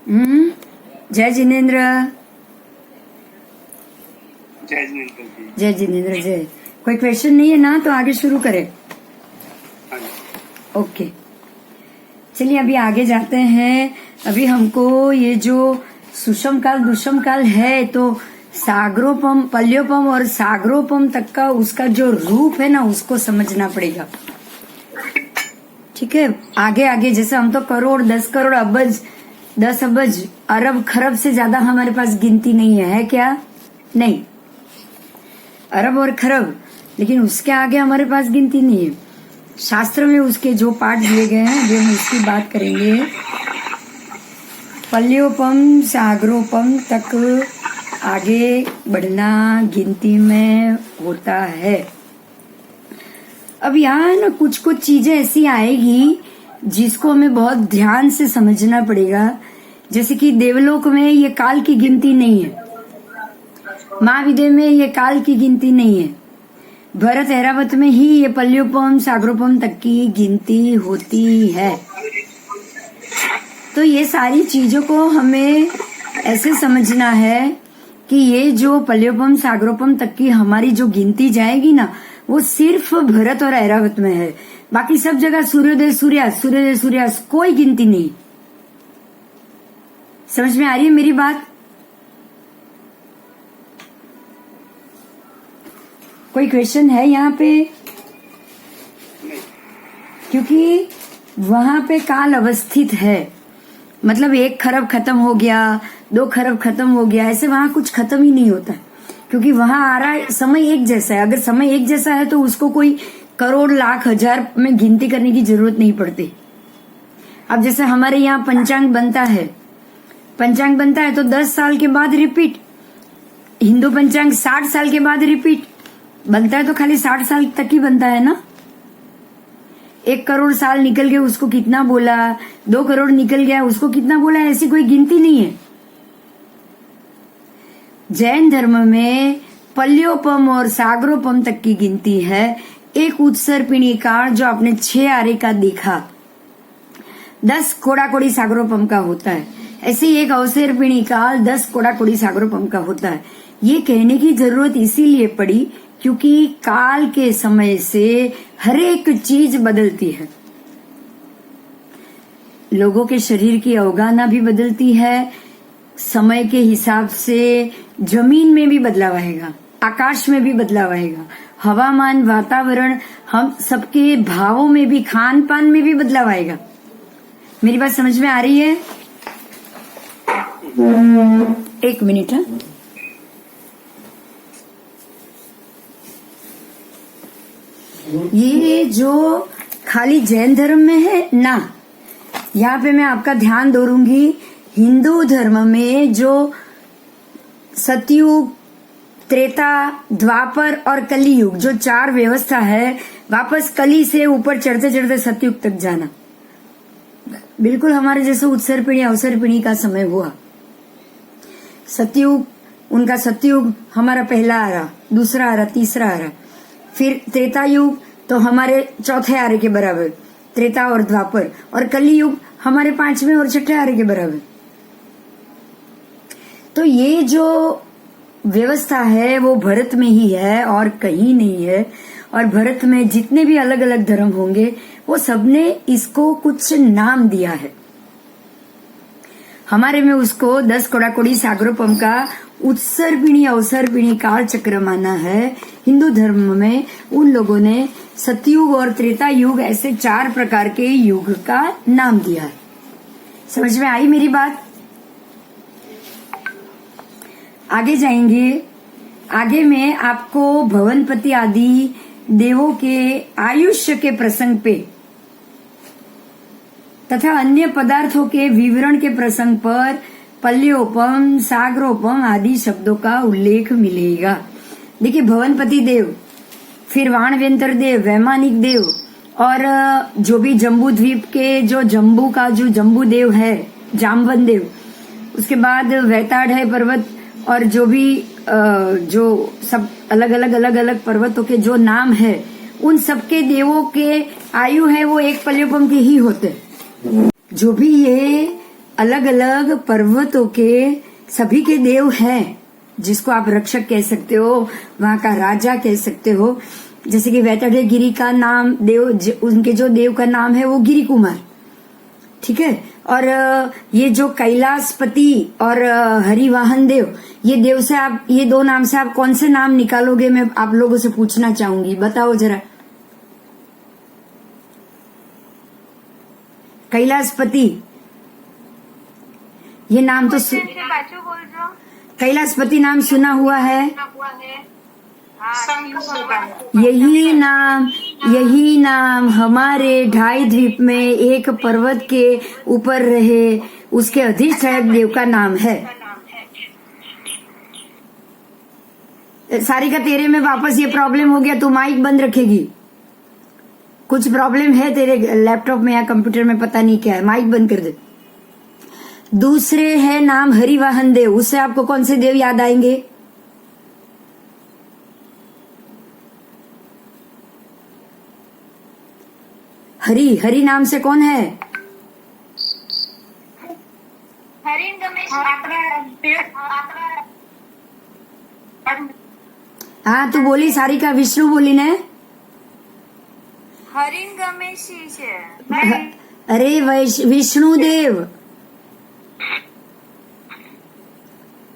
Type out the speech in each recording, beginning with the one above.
जय जिनेन्द्र। जय जिनेन्द्र जी। जय जिनेन्द्र जय। कोई क्वेश्चन नहीं है ना, तो आगे शुरू करें। ओके, चलिए अभी आगे जाते हैं। अभी हमको ये जो सुषम काल दुष्म काल है, तो सागरोपम पल्योपम और सागरोपम तक का उसका जो रूप है ना, उसको समझना पड़ेगा। ठीक है, आगे आगे जैसे हम तो करोड़ 10 करोड़ अबज 10 अबज अरब खरब से ज्यादा हमारे पास गिनती नहीं है क्या? नहीं, अरब और खरब, लेकिन उसके आगे हमारे पास गिनती नहीं है। शास्त्र में उसके जो पाठ दिए गए हैं वे हम उसकी बात करेंगे। पल्योपम सागरोपम तक आगे बढ़ना गिनती में होता है। अब यहाँ ना कुछ कुछ चीजें ऐसी आएगी जिसको हमें बहुत ध्यान से समझना पड़ेगा। जैसे कि देवलोक में ये काल की गिनती नहीं है, महाविद्या में ये काल की गिनती नहीं है, भरत ऐरावत में ही ये पल्योपम सागरोपम तक की गिनती होती है। तो ये सारी चीजों को हमें ऐसे समझना है कि ये जो पल्योपम सागरोपम तक की हमारी जो गिनती जाएगी ना, वो सिर्फ भरत और ऐरावत में है। बाकी सब जगह सूर्योदय सूर्यास्त सूर्योदय सूर्यास्त कोई गिनती नहीं। समझ में आ रही है मेरी बात? कोई क्वेश्चन है यहाँ पे? क्योंकि वहां पे काल अवस्थित है, मतलब 1 खरब खत्म हो गया, 2 खरब खत्म हो गया, ऐसे वहां कुछ खत्म ही नहीं होता, क्योंकि वहां आ रहा है समय एक जैसा है। अगर समय एक जैसा है तो उसको कोई करोड़ लाख हजार में गिनती करने की जरूरत नहीं पड़ती। अब जैसे हमारे यहाँ पंचांग बनता है, तो 10 साल के बाद रिपीट। हिंदू पंचांग 60 साल के बाद रिपीट बनता है, तो खाली 60 साल तक ही बनता है ना। 1 करोड़ साल निकल गए उसको कितना बोला, 2 करोड़ निकल गया उसको कितना बोला, ऐसी कोई गिनती नहीं है। जैन धर्म में पल्योपम और सागरोपम तक की गिनती है। एक उत्सर्पिणी काल जो आपने 6 आरे का देखा, 10 कोड़ा कोड़ी सागरोपम का होता है। ऐसे ही एक अवसर्पिणी काल 10 कोड़ा कोड़ी सागरोपम का होता है। ये कहने की जरूरत इसीलिए पड़ी क्योंकि काल के समय से हर एक चीज बदलती है। लोगों के शरीर की अवगाहना भी बदलती है, समय के हिसाब से जमीन में भी बदलाव आएगा, आकाश में भी बदलाव आएगा, हवामान वातावरण हम सबके भावों में भी, खान पान में भी बदलाव आएगा। मेरी बात समझ में आ रही है? 1 मिनट है। ये जो खाली जैन धर्म में है ना, यहाँ पे मैं आपका ध्यान दोहराऊंगी। हिंदू धर्म में जो सतयुग, त्रेता, द्वापर और कलियुग जो 4 व्यवस्था है, वापस कली से ऊपर चढ़ते चढ़ते सतयुग तक जाना, बिल्कुल हमारे जैसे उत्सर्पिणी अवसर्पिणी का समय हुआ। सतयुग, उनका सतयुग हमारा पहला आरा, दूसरा आरा, तीसरा आरा। फिर त्रेता युग तो हमारे चौथे आरे के बराबर, त्रेता और द्वापर, और कली युग हमारे 5वें और 6ठे आरे के बराबर। तो ये जो व्यवस्था है वो भरत में ही है और कहीं नहीं है। और भरत में जितने भी अलग अलग धर्म होंगे वो सबने इसको कुछ नाम दिया है। हमारे में उसको 10 कोड़ा कोड़ी सागरोपम का उत्सर्पिणी अवसर्पिणी काल चक्र माना है। हिंदू धर्म में उन लोगों ने सतयुग और त्रेता युग ऐसे 4 प्रकार के युग का नाम दिया है। समझ में आई मेरी बात? आगे जाएंगे। आगे में आपको भवनपति आदि देवों के आयुष्य के प्रसंग पे तथा अन्य पदार्थों के विवरण के प्रसंग पर पल्योपम सागरोपम आदि शब्दों का उल्लेख मिलेगा। देखिए, भवनपति देव, फिर वाणव्यंतर देव, वैमानिक देव, और जो भी जम्बू द्वीप के जो जम्बू का जो जम्बू देव है, जामवन देव, उसके बाद वैताड़ है पर्वत, और जो भी जो सब अलग अलग पर्वतों के जो नाम है, उन सबके देवों के आयु है वो 1 पल्योपम के ही होते। जो भी ये अलग अलग पर्वतों के सभी के देव हैं, जिसको आप रक्षक कह सकते हो, वहां का राजा कह सकते हो। जैसे कि वैतरणी गिरी का नाम देव, उनके जो देव का नाम है वो गिरी कुमार, ठीक है। और ये जो कैलाशपति और हरिवाहन देव, ये देव से आप, ये दो नाम से आप कौन से नाम निकालोगे, मैं आप लोगों से पूछना चाहूंगी, बताओ जरा। कैलाशपति, ये नाम तो कैलाशपति नाम सुना हुआ है। यही नाम हमारे ढाई द्वीप में एक पर्वत के ऊपर रहे उसके अधिष्ठायक देव का नाम है। सारिका, तेरे में वापस ये प्रॉब्लम हो गया, तू माइक बंद रखेगी। कुछ प्रॉब्लम है तेरे लैपटॉप में या कंप्यूटर में, पता नहीं क्या है, माइक बंद कर दे। दूसरे है नाम हरिवाहन देव, उससे आपको कौन से देव याद आएंगे? हरि नाम से कौन है? हाँ, तू बोली सारिका, विष्णु बोली ने? હરિન ગમેશી છે। अरे વિષ્ણુદેવ,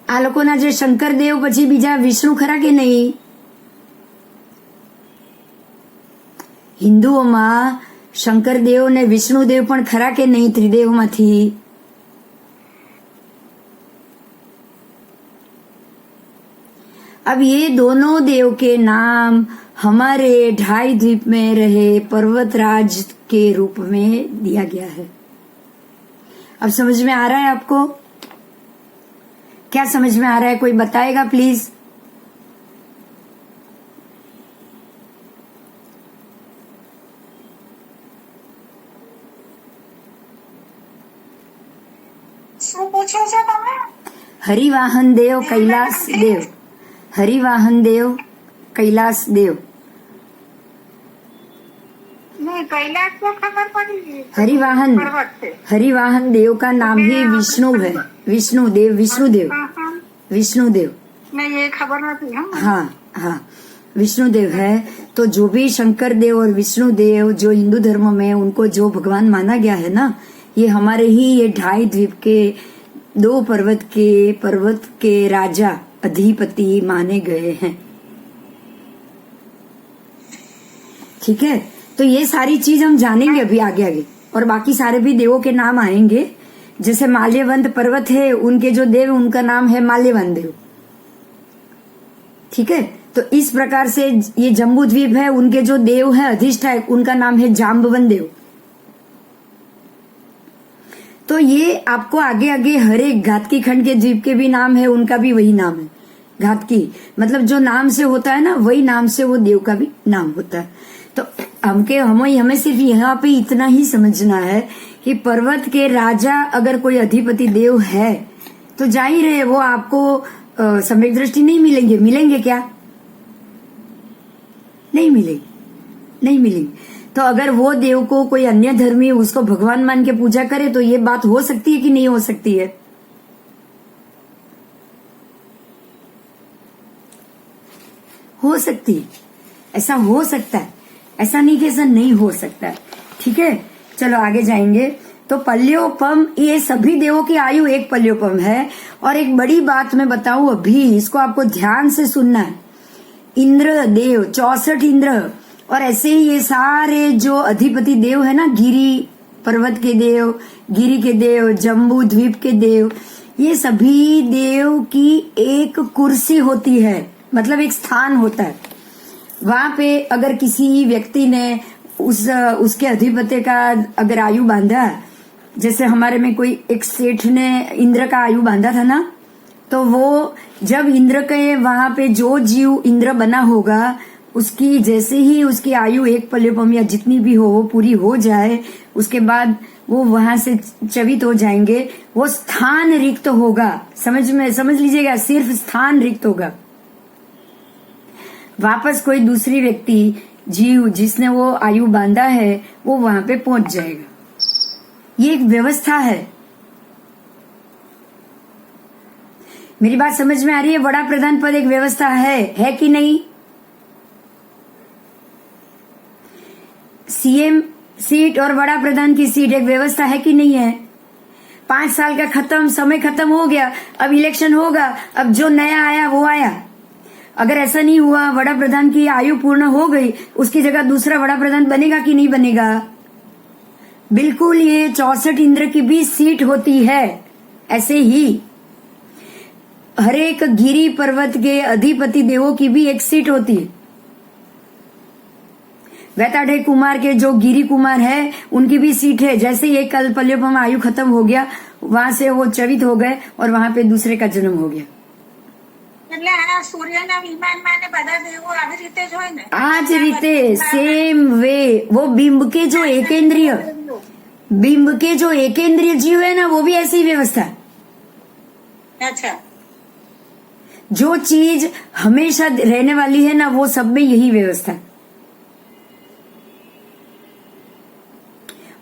આ લોકોના જે શંકર દેવ પછી બીજા વિષ્ણુ ખરા કે નહીં? હિન્દુઓમાં શંકર દેવ ને વિષ્ણુ દેવ પણ ખરા કે નહીં ત્રિદેવમાંથી? अब ये दोनों देव के नाम हमारे ढाई द्वीप में रहे पर्वतराज के रूप में दिया गया है। अब समझ में आ रहा है आपको? क्या समझ में आ रहा है, कोई बताएगा प्लीज? શું પૂછ્યું છે તમે? हरिवाहन देव कैलाश देव, हरिवाहन देव कैलाश देव। नहीं, कैलाश को खबर पड़ी। हरिवाहन, पर्वत से। हरिवाहन देव का नाम ही विष्णु है। विष्णुदेव, विष्णुदेव, विष्णुदेव। नहीं, ये खबर नहीं थी। हाँ हाँ, विष्णुदेव है। तो जो भी शंकर देव और विष्णुदेव जो हिंदू धर्म में उनको जो भगवान माना गया है ना, ये हमारे ही ये ढाई द्वीप के दो पर्वत के राजा अधिपति माने गए हैं। ठीक है, तो ये सारी चीज हम जानेंगे अभी आगे आगे, और बाकी सारे भी देवों के नाम आएंगे। जैसे माल्यवंत पर्वत है, उनके जो देव उनका नाम है माल्यवन देव। ठीक है, तो इस प्रकार से ये जम्बू द्वीप है, उनके जो देव है अधिष्ठायक, उनका नाम है जाम्बवन देव। तो ये आपको आगे आगे हर एक घातकी खंड के द्वीप के भी नाम है, उनका भी वही नाम है। घातकी मतलब जो नाम से होता है ना, वही नाम से वो देव का भी नाम होता है। तो हमें सिर्फ यहाँ पे इतना ही समझना है कि पर्वत के राजा अगर कोई अधिपति देव है तो जाहिर है वो आपको सम्यक दृष्टि नहीं मिलेंगे। मिलेंगे क्या? नहीं मिलेंगे, नहीं मिलेंगे। तो अगर वो देव को कोई अन्य धर्मी उसको भगवान मान के पूजा करे तो ये बात हो सकती है कि नहीं हो सकती है? हो सकती है, ऐसा हो सकता है, ऐसा नहीं कि ऐसा नहीं हो सकता है। ठीक है, चलो आगे जाएंगे। तो पल्योपम, ये सभी देवों की आयु एक पल्योपम है। और एक बड़ी बात मैं बताऊं अभी, इसको आपको ध्यान से सुनना है। इंद्र देव 64 इंद्र, और ऐसे ही ये सारे जो अधिपति देव है ना, गिरी पर्वत के देव, गिरी के देव, जम्बू द्वीप के देव, ये सभी देव की एक कुर्सी होती है, मतलब एक स्थान होता है। वहां पे अगर किसी व्यक्ति ने उसके अधिपति का अगर आयु बांधा, जैसे हमारे में कोई एक सेठ ने इंद्र का आयु बांधा था ना, तो वो जब इंद्र के वहां पे जो जीव इंद्र बना होगा, उसकी जैसे ही उसकी आयु एक पल्योपम या जितनी भी हो वो पूरी हो जाए, उसके बाद वो वहां से चवित हो जाएंगे। वो स्थान रिक्त होगा, समझ लीजिएगा, सिर्फ स्थान रिक्त होगा। वापस कोई दूसरी व्यक्ति जीव जिसने वो आयु बांधा है वो वहां पे पहुंच जाएगा। ये एक व्यवस्था है, मेरी बात समझ में आ रही है? वड़ा प्रधान पद एक व्यवस्था है कि नहीं? सीएम सीट और वड़ा प्रधान की सीट एक व्यवस्था है कि नहीं है? 5 साल का खत्म, समय खत्म हो गया, अब इलेक्शन होगा, अब जो नया आया वो आया। अगर ऐसा नहीं हुआ, वड़ा प्रधान की आयु पूर्ण हो गई, उसकी जगह दूसरा वड़ा प्रधान बनेगा कि नहीं बनेगा? बिल्कुल, ये 64 इंद्र की भी सीट होती है। ऐसे ही हरेक गिरी पर्वत के अधिपति देवों की भी एक सीट होती है। वैताढ़े कुमार के जो गिरी कुमार है उनकी भी सीट है। जैसे ये कल पल्योपम आयु खत्म हो गया, वहां से वो चवित हो गए और वहां पे दूसरे का जन्म हो गया। એટલે આ સૂર્યના વિમાનમાં ને બધા દેવો આવી રીતે જ હોય ને? आज रीते सेम वे वो बिंब के जो एकेंद्रीय जीव है ना, वो भी ऐसी व्यवस्था है। अच्छा, जो चीज हमेशा रहने वाली है ना, वो सब में यही व्यवस्था है।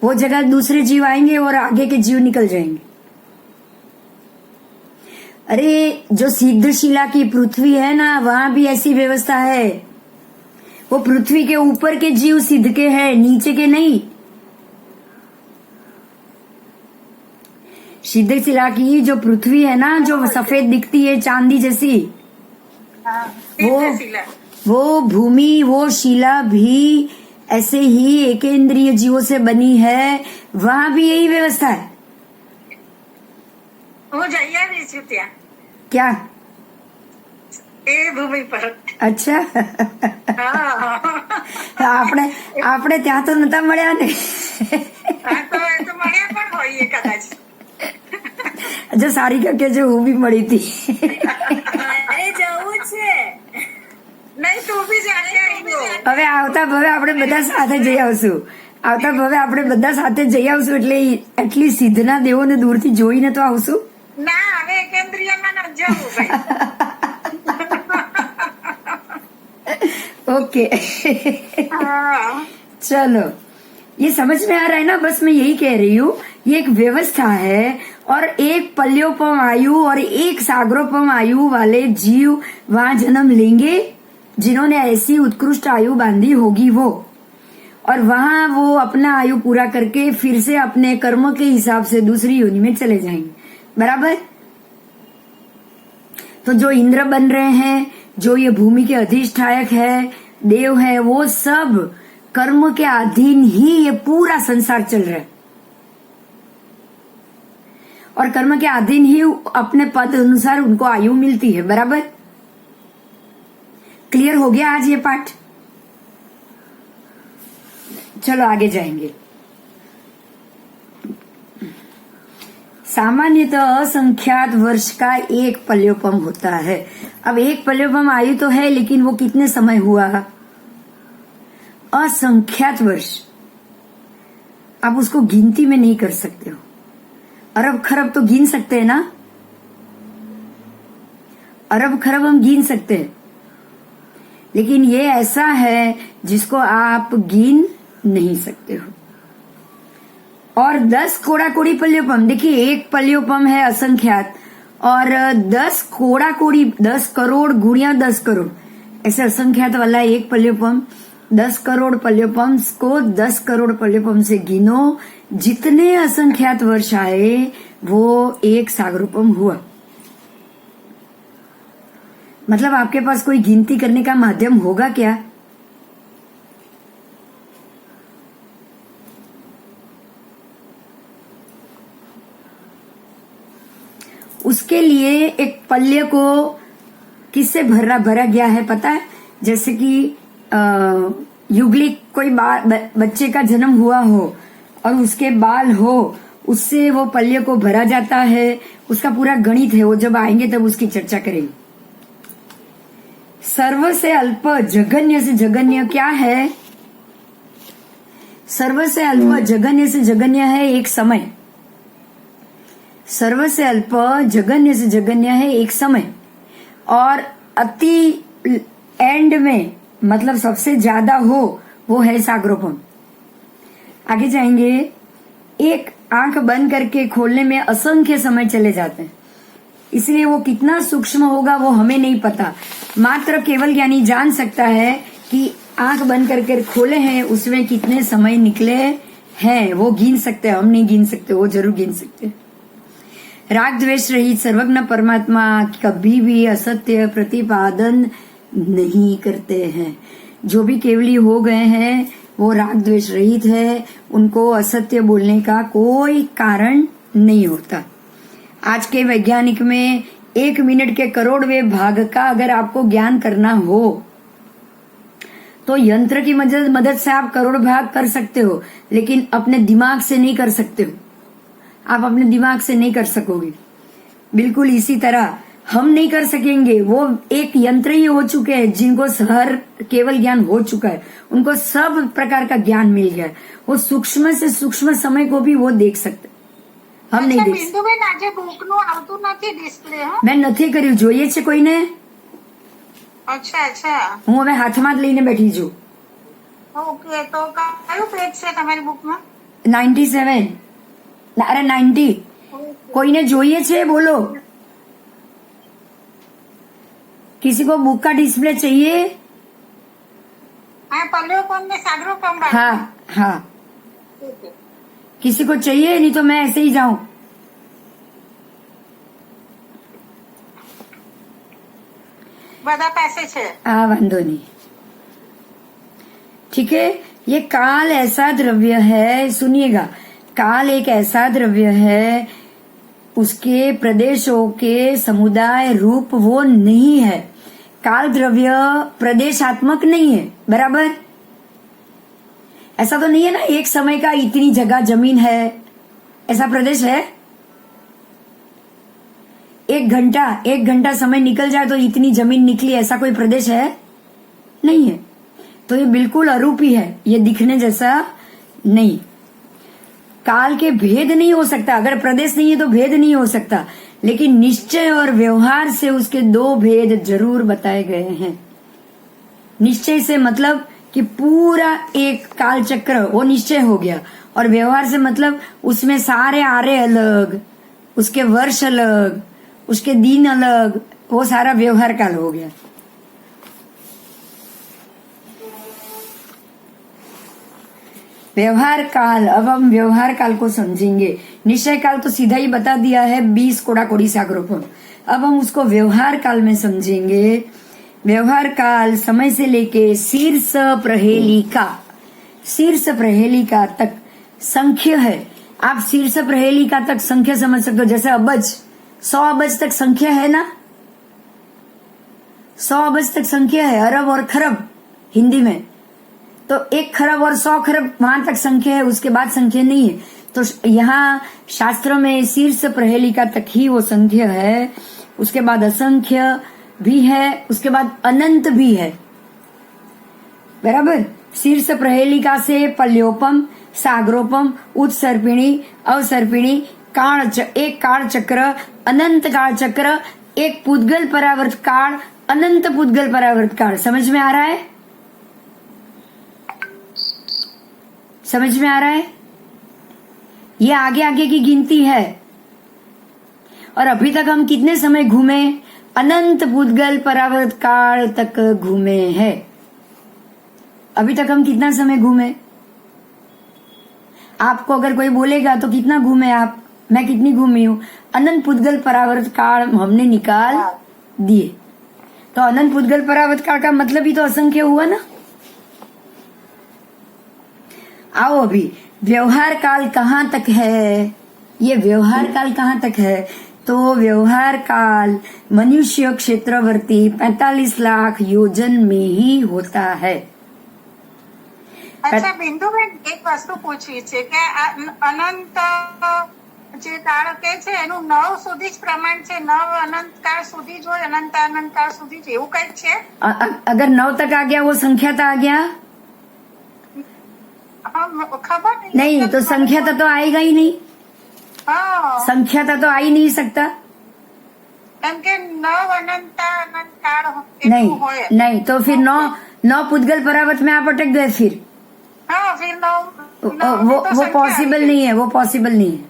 वो जगह दूसरे जीव आएंगे और आगे के जीव निकल जाएंगे। अरे जो सिद्धशिला की पृथ्वी है ना, वहां भी ऐसी व्यवस्था है। वो पृथ्वी के ऊपर के जीव सिद्ध के हैं, नीचे के नहीं। सिद्धशिला की जो पृथ्वी है ना, जो सफेद दिखती है चांदी जैसी, हाँ, वो सिद्धशिला। वो भूमि, वो शिला भी ऐसे ही एकेंद्रीय जीवों से बनी है। वहां भी यही व्यवस्था है। હું જઈ આવી છું ત્યાં क्या? એ ભૂમિ પર। अच्छा હા, આપણે ત્યાં તો નતા મળ્યા ને। હા, તો એ તો મળ્યા પણ હોઈએ કદાચ। જો સારી કે જો હું બી મળી હતી। અરે જવું છે નહીં, તું બી જાણી આવી। હવે આવતા ભવે આપણે બધા સાથે જઈ આવશું। આવતા ભવે આપણે બધા સાથે જઈ આવશું, એટલે એટલી સિદ્ધના દેવોને દૂરથી જોઈને તો આવશું। ના, હવે કેન્દ્રીયમાં ન જવું ભાઈ। ओके હા, चलो, ये समझ में आ रहा है ना? बस मैं यही कह रही हूँ, ये एक व्यवस्था है। और एक पल्योपम आयु और एक सागरोपम आयु वाले जीव वहां जन्म लेंगे, जिन्होंने ऐसी उत्कृष्ट आयु बांधी होगी वो। और वहां वो अपना आयु पूरा करके फिर से अपने कर्म के हिसाब से दूसरी योनि में चले जाएंगे। बराबर? तो जो इंद्र बन रहे हैं, जो ये भूमि के अधिष्ठायक है, देव है, वो सब कर्म के अधीन ही ये पूरा संसार चल रहा है। और कर्म के अधीन ही अपने पद अनुसार उनको आयु मिलती है। बराबर? क्लियर हो गया आज ये पाठ? चलो आगे जाएंगे। सामान्यतः असंख्यात वर्ष का एक पल्योपम होता है। अब एक पल्योपम आयु तो है, लेकिन वो कितने समय हुआ? असंख्यात वर्ष। आप उसको गिनती में नहीं कर सकते हो। अरब खरब तो गिन सकते हैं ना? अरब खरब हम गिन सकते हैं, लेकिन ये ऐसा है जिसको आप गिन नहीं सकते हो। और 10 कोड़ा कोड़ी पल्योपम, देखिए एक पल्योपम है असंख्यात, और 10 कोड़ा कोड़ी 10 करोड़ गुणिया 10 करोड़ ऐसे असंख्यात वाला एक पल्योपम। 10 करोड़ पल्योपम को 10 करोड़ पल्योपम से गिनो, जितने असंख्यात वर्ष आए वो एक सागरोपम हुआ। मतलब आपके पास कोई गिनती करने का माध्यम होगा क्या? उसके लिए एक पल्य को किससे भरा गया है पता है? जैसे कि युगलिक कोई बच्चे का जन्म हुआ हो और उसके बाल हो, उससे वो पल्य को भरा जाता है। उसका पूरा गणित है, वो जब आएंगे तब उसकी चर्चा करेंगे। सर्व से अल्प जघन्य से जघन्य क्या है? सर्व से अल्प जघन्य से जघन्य है एक समय। सर्व से अल्प जघन्य से जघन्य है एक समय, और अति एंड में मतलब सबसे ज्यादा हो वो है सागरोपम। आगे जाएंगे। एक आंख बंद करके खोलने में असंख्य समय चले जाते हैं। इसलिए वो कितना सूक्ष्म होगा वो हमें नहीं पता। मात्र केवल ज्ञानी जान सकता है कि आंख बंद करके खोले हैं उसमें कितने समय निकले हैं, वो गिन सकते हैं, हम नहीं गिन सकते, वो जरूर गिन सकते हैं। राग द्वेष रहित सर्वज्ञ परमात्मा कभी भी असत्य प्रतिपादन नहीं करते हैं। जो भी केवली हो गए हैं वो राग द्वेष रहित है, उनको असत्य बोलने का कोई कारण नहीं होता। आज के वैज्ञानिक में 1 मिनट के करोड़वें भाग का अगर आपको ज्ञान करना हो तो यंत्र की मदद से आप करोड़ भाग कर सकते हो, लेकिन अपने दिमाग से नहीं कर सकते हो। आप अपने दिमाग से नहीं कर सकोगे। बिल्कुल इसी तरह हम नहीं कर सकेंगे। वो एक यंत्र ही हो चुके हैं जिनको हर केवल ज्ञान हो चुका है, उनको सब प्रकार का ज्ञान मिल गया है। वो सूक्ष्म से सूक्ष्म समय को भी वो देख सकते, हम नहीं देख सकते। બિંદુબેન આજે બુકનું આવતું નથી ડિસ્પ્લે હા મેં નથી કર્યું, જોઈએ છે કોઈને? અચ્છા અચ્છા હું હવે હાથમાં જ લઈને બેઠી છું। ઓકે તો કયું પેજ છે તમારી બુકમાં 97 અરે 90 કોઈને જોઈએ છે બોલો। किसी को बुक का डिस्प्ले चाहिए? હા પલ્લવપમ ને સાગરોપમ हाँ हाँ, किसी को चाहिए? नहीं तो मैं ऐसे ही जाऊं। બધા પાસે છે हाँ वांधो नहीं, ठीक है। ये काल ऐसा द्रव्य है, सुनिएगा, काल एक ऐसा द्रव्य है, उसके प्रदेशों के समुदाय रूप वो नहीं है। काल द्रव्य प्रदेशात्मक नहीं है, बराबर? ऐसा तो नहीं है ना एक समय का इतनी जगह जमीन है, ऐसा प्रदेश है? एक घंटा समय निकल जाए तो इतनी जमीन निकली, ऐसा कोई प्रदेश है? नहीं है। तो ये बिल्कुल अरूपी है, ये दिखने जैसा नहीं। काल के भेद नहीं हो सकता, अगर प्रदेश नहीं है तो भेद नहीं हो सकता, लेकिन निश्चय और व्यवहार से उसके 2 भेद जरूर बताए गए हैं। निश्चय से मतलब कि पूरा एक काल चक्र वो निश्चय हो गया, और व्यवहार से मतलब उसमें सारे आरे अलग, उसके वर्ष अलग, उसके दिन अलग, वो सारा व्यवहार काल हो गया। व्यवहार काल, अब हम व्यवहार काल को समझेंगे। निश्चय काल तो सीधा ही बता दिया है 20 कोड़ा कोड़ी सागरोपम। अब हम उसको व्यवहार काल में समझेंगे। व्यवहार काल समय से लेके शीर्ष प्रहेलिका तक संख्य है। आप शीर्ष प्रहेलिका तक संख्य समझ सकते हो, जैसे अबज, 100 अबज तक संख्या है ना, 100 अबज तक संख्या है, अरब और खरब हिंदी में। तो 1 खरब और 100 खरब वहां तक संख्या है, उसके बाद संख्या नहीं है। तो यहाँ शास्त्रों में शीर्ष प्रहेलिका तक ही वो संख्या है, उसके बाद असंख्य भी है, उसके बाद अनंत भी है, बराबर। शीर्ष प्रहेलिका से पल्योपम, सागरोपम, उत्सर्पिणी, अवसर्पिणी, एक काल चक्र, अनंत काल चक्र, एक पुद्गल परावर्त काल, अनंत पुद्गल परावर्त काल। समझ में आ रहा है? समझ में आ रहा है? ये आगे आगे की गिनती है। और अभी तक हम कितने समय घूमे? अनंत पुद्गल परावर्त काल तक घूमे हैं। अभी तक हम कितना समय घूमे? आपको अगर कोई बोलेगा तो कितना घूमे आप? मैं कितनी घूमी हूं? अनंत पुद्गल परावर्त काल हमने निकाल दिए। तो अनंत पुद्गल परावर्त काल का मतलब ही तो असंख्य हुआ ना। आओ अभी व्यवहार काल कहाँ तक है? ये व्यवहार काल कहाँ तक है? तो व्यवहार काल मनुष्य क्षेत्रवर्ती 45 लाख योजन में ही होता है। અચ્છા બિંદુબેન એક વસ્તુ પૂછવી છે કે આ અનંત જે કાળ કે છે એનું 9 સુધી જ પ્રમાણ છે, 9 અનંત કાળ સુધી જ હોય, અનંત કાળ સુધી જ એવું કઈક છે? अगर 9 तक आ गया वो संख्या तो आ गया ખબર नहीं, तो संख्या तो आएगा ही नहीं। હા संख्या तो आ ही नहीं सकता। કેમ કે 9 અનંત કાળ नहीं એટલું હોય। नहीं, तो फिर 9 पुद्गल परावर्त में आप अटक गए। फिर હા फिर 9 वो पॉसिबल नहीं है, वो पॉसिबल नहीं है।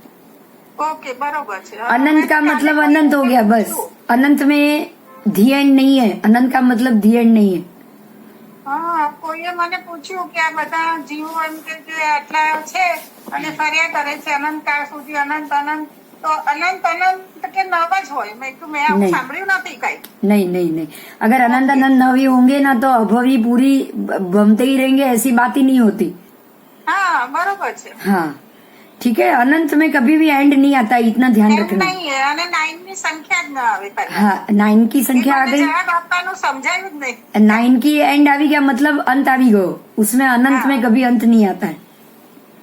ઓકે બરોબર છે अनंत का मतलब अनंत हो गया बस. अनंत में धी एंड नहीं है. अनंत का मतलब धी एंड नहीं है. હા કોઈએ મને પૂછ્યું કે આ બધા જીવો એમ કે જે આટલા છે અને ફર્યા કરે છે અનંત કાળ સુધી અનંત અનંત તો અનંત અનંત કે નવ જ હોય મેં કીધું મેં આવું નહીં. સાંભળ્યું નથી કઈ नहीं नहीं नहीं. अगर अनंत अनंत नवी होंगे ना तो अभवी पूरी बमते ही रहेंगे, ऐसी बात ही नहीं होती. હા બરોબર છે हाँ ठीक है. अनंत में कभी भी एंड नहीं आता, इतना ध्यान એમ रखना. નહીં અને 9 ની સંખ્યા જ ન આવે પહેલા हाँ 9 की संख्या आ गई. જવાબ આપવાનું સમજાયું જ નહીં 9 की एंड आ गया मतलब अंत आ भी गयो. उसमें अनंत हाँ. में कभी अंत नहीं आता है.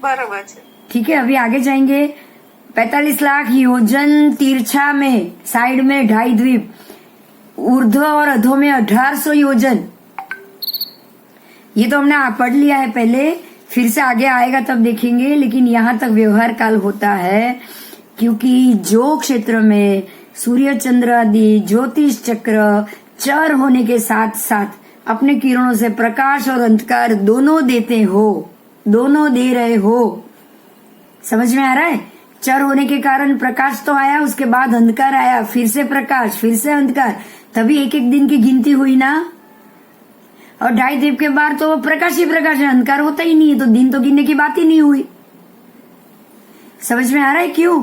બરોબર છે ठीक है. अभी आगे जाएंगे. 45 लाख योजन तिरछा में साइड में 2.5 द्वीप, ऊर्ध्व और अधो में 1800 योजन. ये तो हमने पढ़ लिया है पहले, फिर से आगे आएगा तब देखेंगे. लेकिन यहाँ तक व्यवहार काल होता है क्योंकि जो क्षेत्र में सूर्य चंद्र आदि ज्योतिष चक्र चर होने के साथ साथ अपने किरणों से प्रकाश और अंधकार दोनों देते हो, दोनों दे रहे हो. समझ में आ रहा है? चर होने के कारण प्रकाश तो आया, उसके बाद अंधकार आया, फिर से प्रकाश, फिर से अंधकार, तभी एक एक दिन की गिनती हुई ना. और 2.5 द्वीप के बाद तो प्रकाश ही प्रकाश है, अंधकार होता ही नहीं है, तो दिन तो गिनने की बात ही नहीं हुई. समझ में आ रहा है क्यों?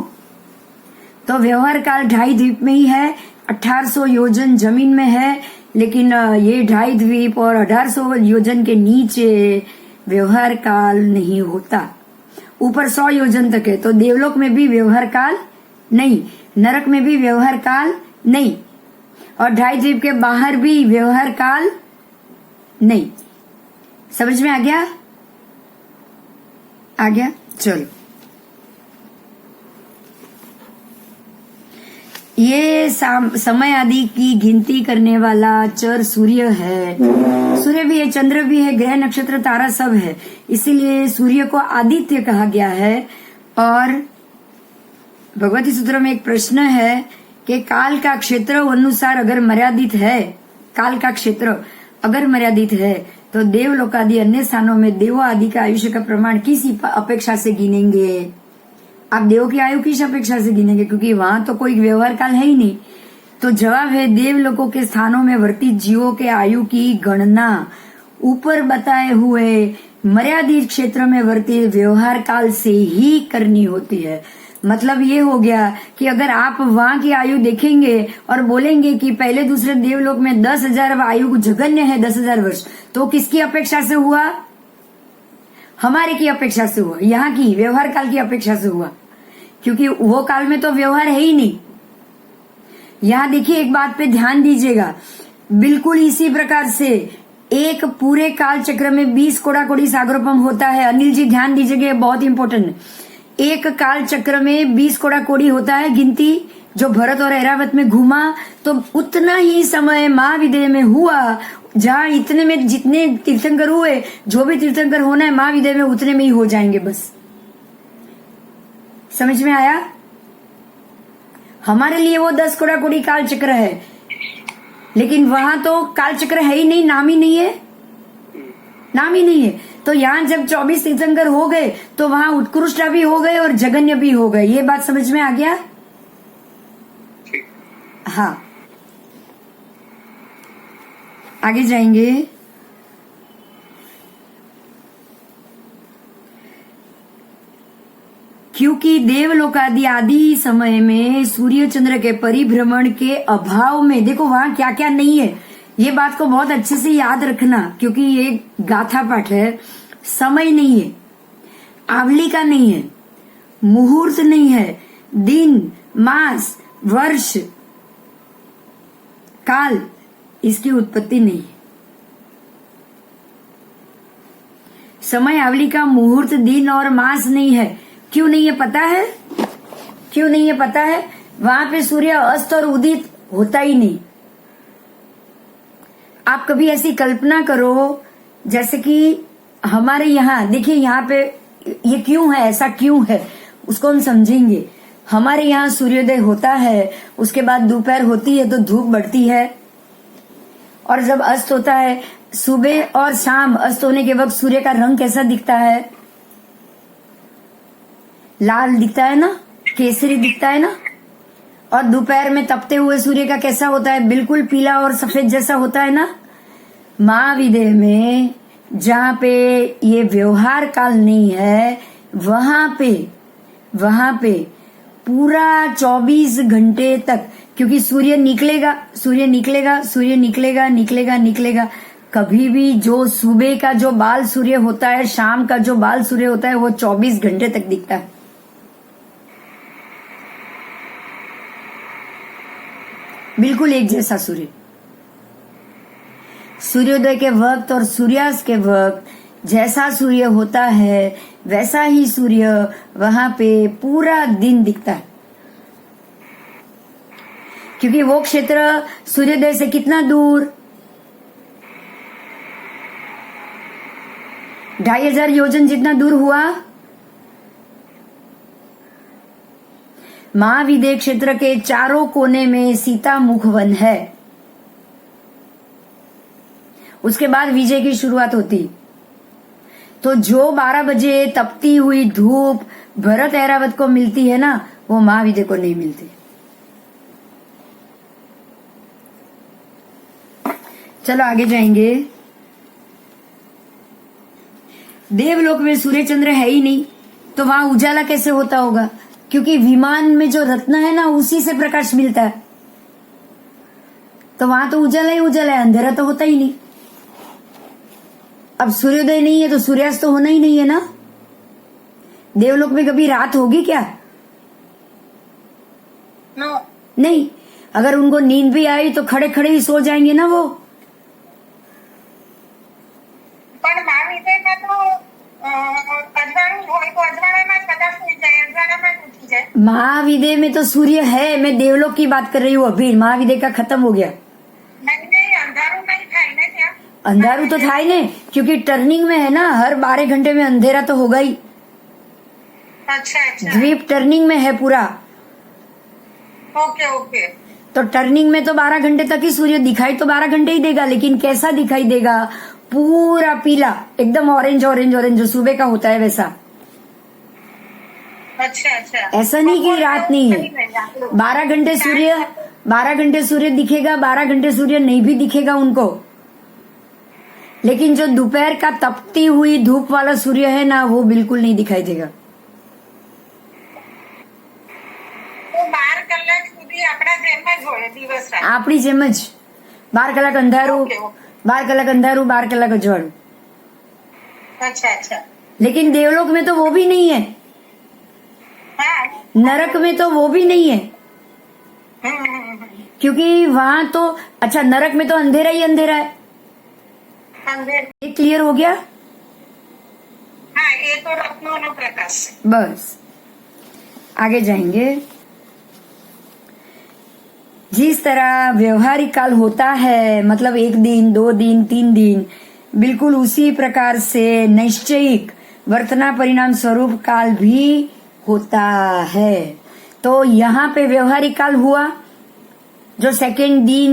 तो व्यवहार काल 2.5 द्वीप में ही है, 1800 योजन जमीन में है, लेकिन ये 2.5 द्वीप और 1800 योजन के नीचे व्यवहार काल नहीं होता. ऊपर 100 योजन तक है तो देवलोक में भी व्यवहार काल नहीं, नरक में भी व्यवहार काल नहीं, और 2.5 द्वीप के बाहर भी व्यवहार काल नहीं. समझ में आ गया? आ गया. चलो, ये समय आदि की गिनती करने वाला चर सूर्य है. सूर्य भी है, चंद्र भी है, ग्रह नक्षत्र तारा सब है, इसीलिए सूर्य को आदित्य कहा गया है. और भगवती सूत्र में एक प्रश्न है कि काल का क्षेत्र अनुसार अगर मर्यादित है, काल का क्षेत्र अगर मर्यादित है तो देवलोक आदि अन्य स्थानों में देवों आदि का आयुष्य का प्रमाण किस अपेक्षा से गिनेंगे? आप देवों की आयु किस अपेक्षा से गिनेंगे? क्योंकि वहां तो कोई व्यवहार काल है ही नहीं. तो जवाब है देवलोकों के स्थानों में वर्तित जीवों के आयु की गणना ऊपर बताए हुए मर्यादित क्षेत्र में वर्तित व्यवहार काल से ही करनी होती है. मतलब ये हो गया कि अगर आप वहां की आयु देखेंगे और बोलेंगे कि पहले दूसरे देवलोक में 10,000 आयु जघन्य है, 10,000 वर्ष, तो किसकी अपेक्षा से हुआ? हमारे की अपेक्षा से हुआ, यहाँ की व्यवहार काल की अपेक्षा से हुआ, क्योंकि वो काल में तो व्यवहार है ही नहीं. यहाँ देखिए, एक बात पे ध्यान दीजिएगा, बिल्कुल इसी प्रकार से एक पूरे काल चक्र में 20 कोड़ा-कोड़ी सागरोपम होता है. अनिल जी ध्यान दीजिएगा, ये बहुत इंपॉर्टेंट है. एक काल चक्र में 20 कोड़ा-कोड़ी होता है गिनती, जो भरत और ऐरावत में घूमा तो उतना ही समय महाविद्या में हुआ. जहाँ इतने में जितने तीर्थंकर हुए, जो भी तीर्थंकर होना है महाविद्या में उतने में ही हो जाएंगे बस. समझ में आया? हमारे लिए वो 10 कोड़ा-कोड़ी काल चक्र है, लेकिन वहां तो काल चक्र है ही नहीं, नाम ही नहीं है, नाम ही नहीं है. तो यहाँ जब 24 तीर्थंकर हो गए तो वहां उत्कृष्ट भी हो गए और जगन्य भी हो गए. ये बात समझ में आ गया? हाँ, आगे जाएंगे. क्योंकि देवलोकादि आदि समय में सूर्य चंद्र के परिभ्रमण के अभाव में, देखो वहां क्या क्या नहीं है, ये बात को बहुत अच्छे से याद रखना, क्योंकि ये गाथा पाठ है. समय नहीं है, आवलिका नहीं है, मुहूर्त नहीं है, दिन, मास, वर्ष, काल, इसकी उत्पत्ति नहीं है. समय, आवलिका, मुहूर्त, दिन और मास नहीं है. क्यों नहीं है पता है? क्यों नहीं है पता है? वहां पे सूर्य अस्त और उदित होता ही नहीं. आप कभी ऐसी कल्पना करो जैसे कि हमारे यहाँ, देखिए यहाँ पे ये क्यों है, ऐसा क्यों है, उसको हम समझेंगे. हमारे यहाँ सूर्योदय होता है, उसके बाद दोपहर होती है तो धूप बढ़ती है, और जब अस्त होता है, सुबह और शाम अस्त होने के वक्त सूर्य का रंग कैसा दिखता है? लाल दिखता है ना. केसरी दिखता है ना, और दोपहर में तपते हुए सूर्य का कैसा होता है, बिल्कुल पीला और सफेद जैसा होता है ना। महाविदेह में जहाँ पे ये व्यवहार काल नहीं है, वहां पे पूरा 24 घंटे तक, क्योंकि सूर्य निकलेगा, कभी भी जो सुबह का जो बाल सूर्य होता है, शाम का जो बाल सूर्य होता है, वो 24 घंटे तक दिखता है। बिल्कुल एक जैसा सूर्य। सूर्योदय के वक्त और सूर्यास्त के वक्त जैसा सूर्य होता है, वैसा ही सूर्य वहां पे पूरा दिन दिखता है। क्योंकि वो क्षेत्र सूर्योदय से कितना दूर, 2500 योजन जितना दूर हुआ। महाविदेह क्षेत्र के चारों कोने में सीता मुख वन है। उसके बाद विजय की शुरुआत होती। तो जो 12 बजे तपती हुई धूप भरत ऐरावत को मिलती है ना, वो महाविदेह को नहीं मिलती। चलो आगे जाएंगे। देवलोक में सूर्य चंद्र है ही नहीं, तो वहां उजाला कैसे होता होगा? क्योंकि विमान में जो रत्न है ना, उसी से प्रकाश मिलता है। तो वहां तो उजाला ही उजाला है, अंधेरा तो होता ही नहीं। अब सूर्योदय नहीं है तो सूर्यास्त तो होना ही नहीं है ना। देवलोक में कभी रात होगी क्या? नो। नहीं। अगर उनको नींद भी आई तो खड़े खड़े ही सो जाएंगे ना वो। પણ મહાવિદ્યામાં તો અજવાળું હોય તો અજવાળામાં જ બધા સુઈ જાય, અજવાળામાં જ ઉઠી જાય। महाविदेह में तो सूर्य है, मैं देवलोक की बात कर रही हूँ। अभी महाविदेह का खत्म हो गया। નહીં નહીં, અંધારું નહીં થાય ને ત્યાં। अंधारू तो था ही नहीं, क्योंकि टर्निंग में है ना, हर 12 घंटे में अंधेरा तो होगा ही। अच्छा अच्छा, द्वीप टर्निंग में है पूरा। Okay okay. तो टर्निंग में तो 12 घंटे तक ही सूर्य दिखाई तो 12 घंटे ही देगा, लेकिन कैसा दिखाई देगा? पूरा पीला, एकदम ऑरेंज ऑरेंज ऑरेंज, जो सुबह का होता है वैसा। अच्छा अच्छा, ऐसा नहीं कि रात नहीं है। 12 घंटे सूर्य दिखेगा, 12 घंटे सूर्य नहीं भी दिखेगा उनको। लेकिन जो दोपहर का तपती हुई धूप वाला सूर्य है ना, वो बिल्कुल नहीं दिखाई देगा। તો 12 કલાક સુધી આપણા જેમ જ હોય દિવસ રાત। આપણી જેમ જ 12 કલાક અંધારું, ઓકે, ઓકે। 12 કલાક અંધારું, 12 કલાક અજવાળું। अच्छा अच्छा, लेकिन देवलोक में तो वो भी नहीं है, हाँ। नरक में तो वो भी नहीं है। हम्म। क्योंकि वहां तो, अच्छा नरक में तो अंधेरा ही अंधेरा है। अंधेर, ये क्लियर हो गया? हाँ, ये तो रत्नों प्रकाश है। बस आगे जाएंगे। जिस तरह व्यवहारिक काल होता है, मतलब 1 दिन 2 दिन 3 दिन, बिल्कुल उसी प्रकार से निश्चयिक वर्तना परिणाम स्वरूप काल भी होता है। तो यहाँ पे व्यवहारिक काल हुआ, जो सेकेंड दिन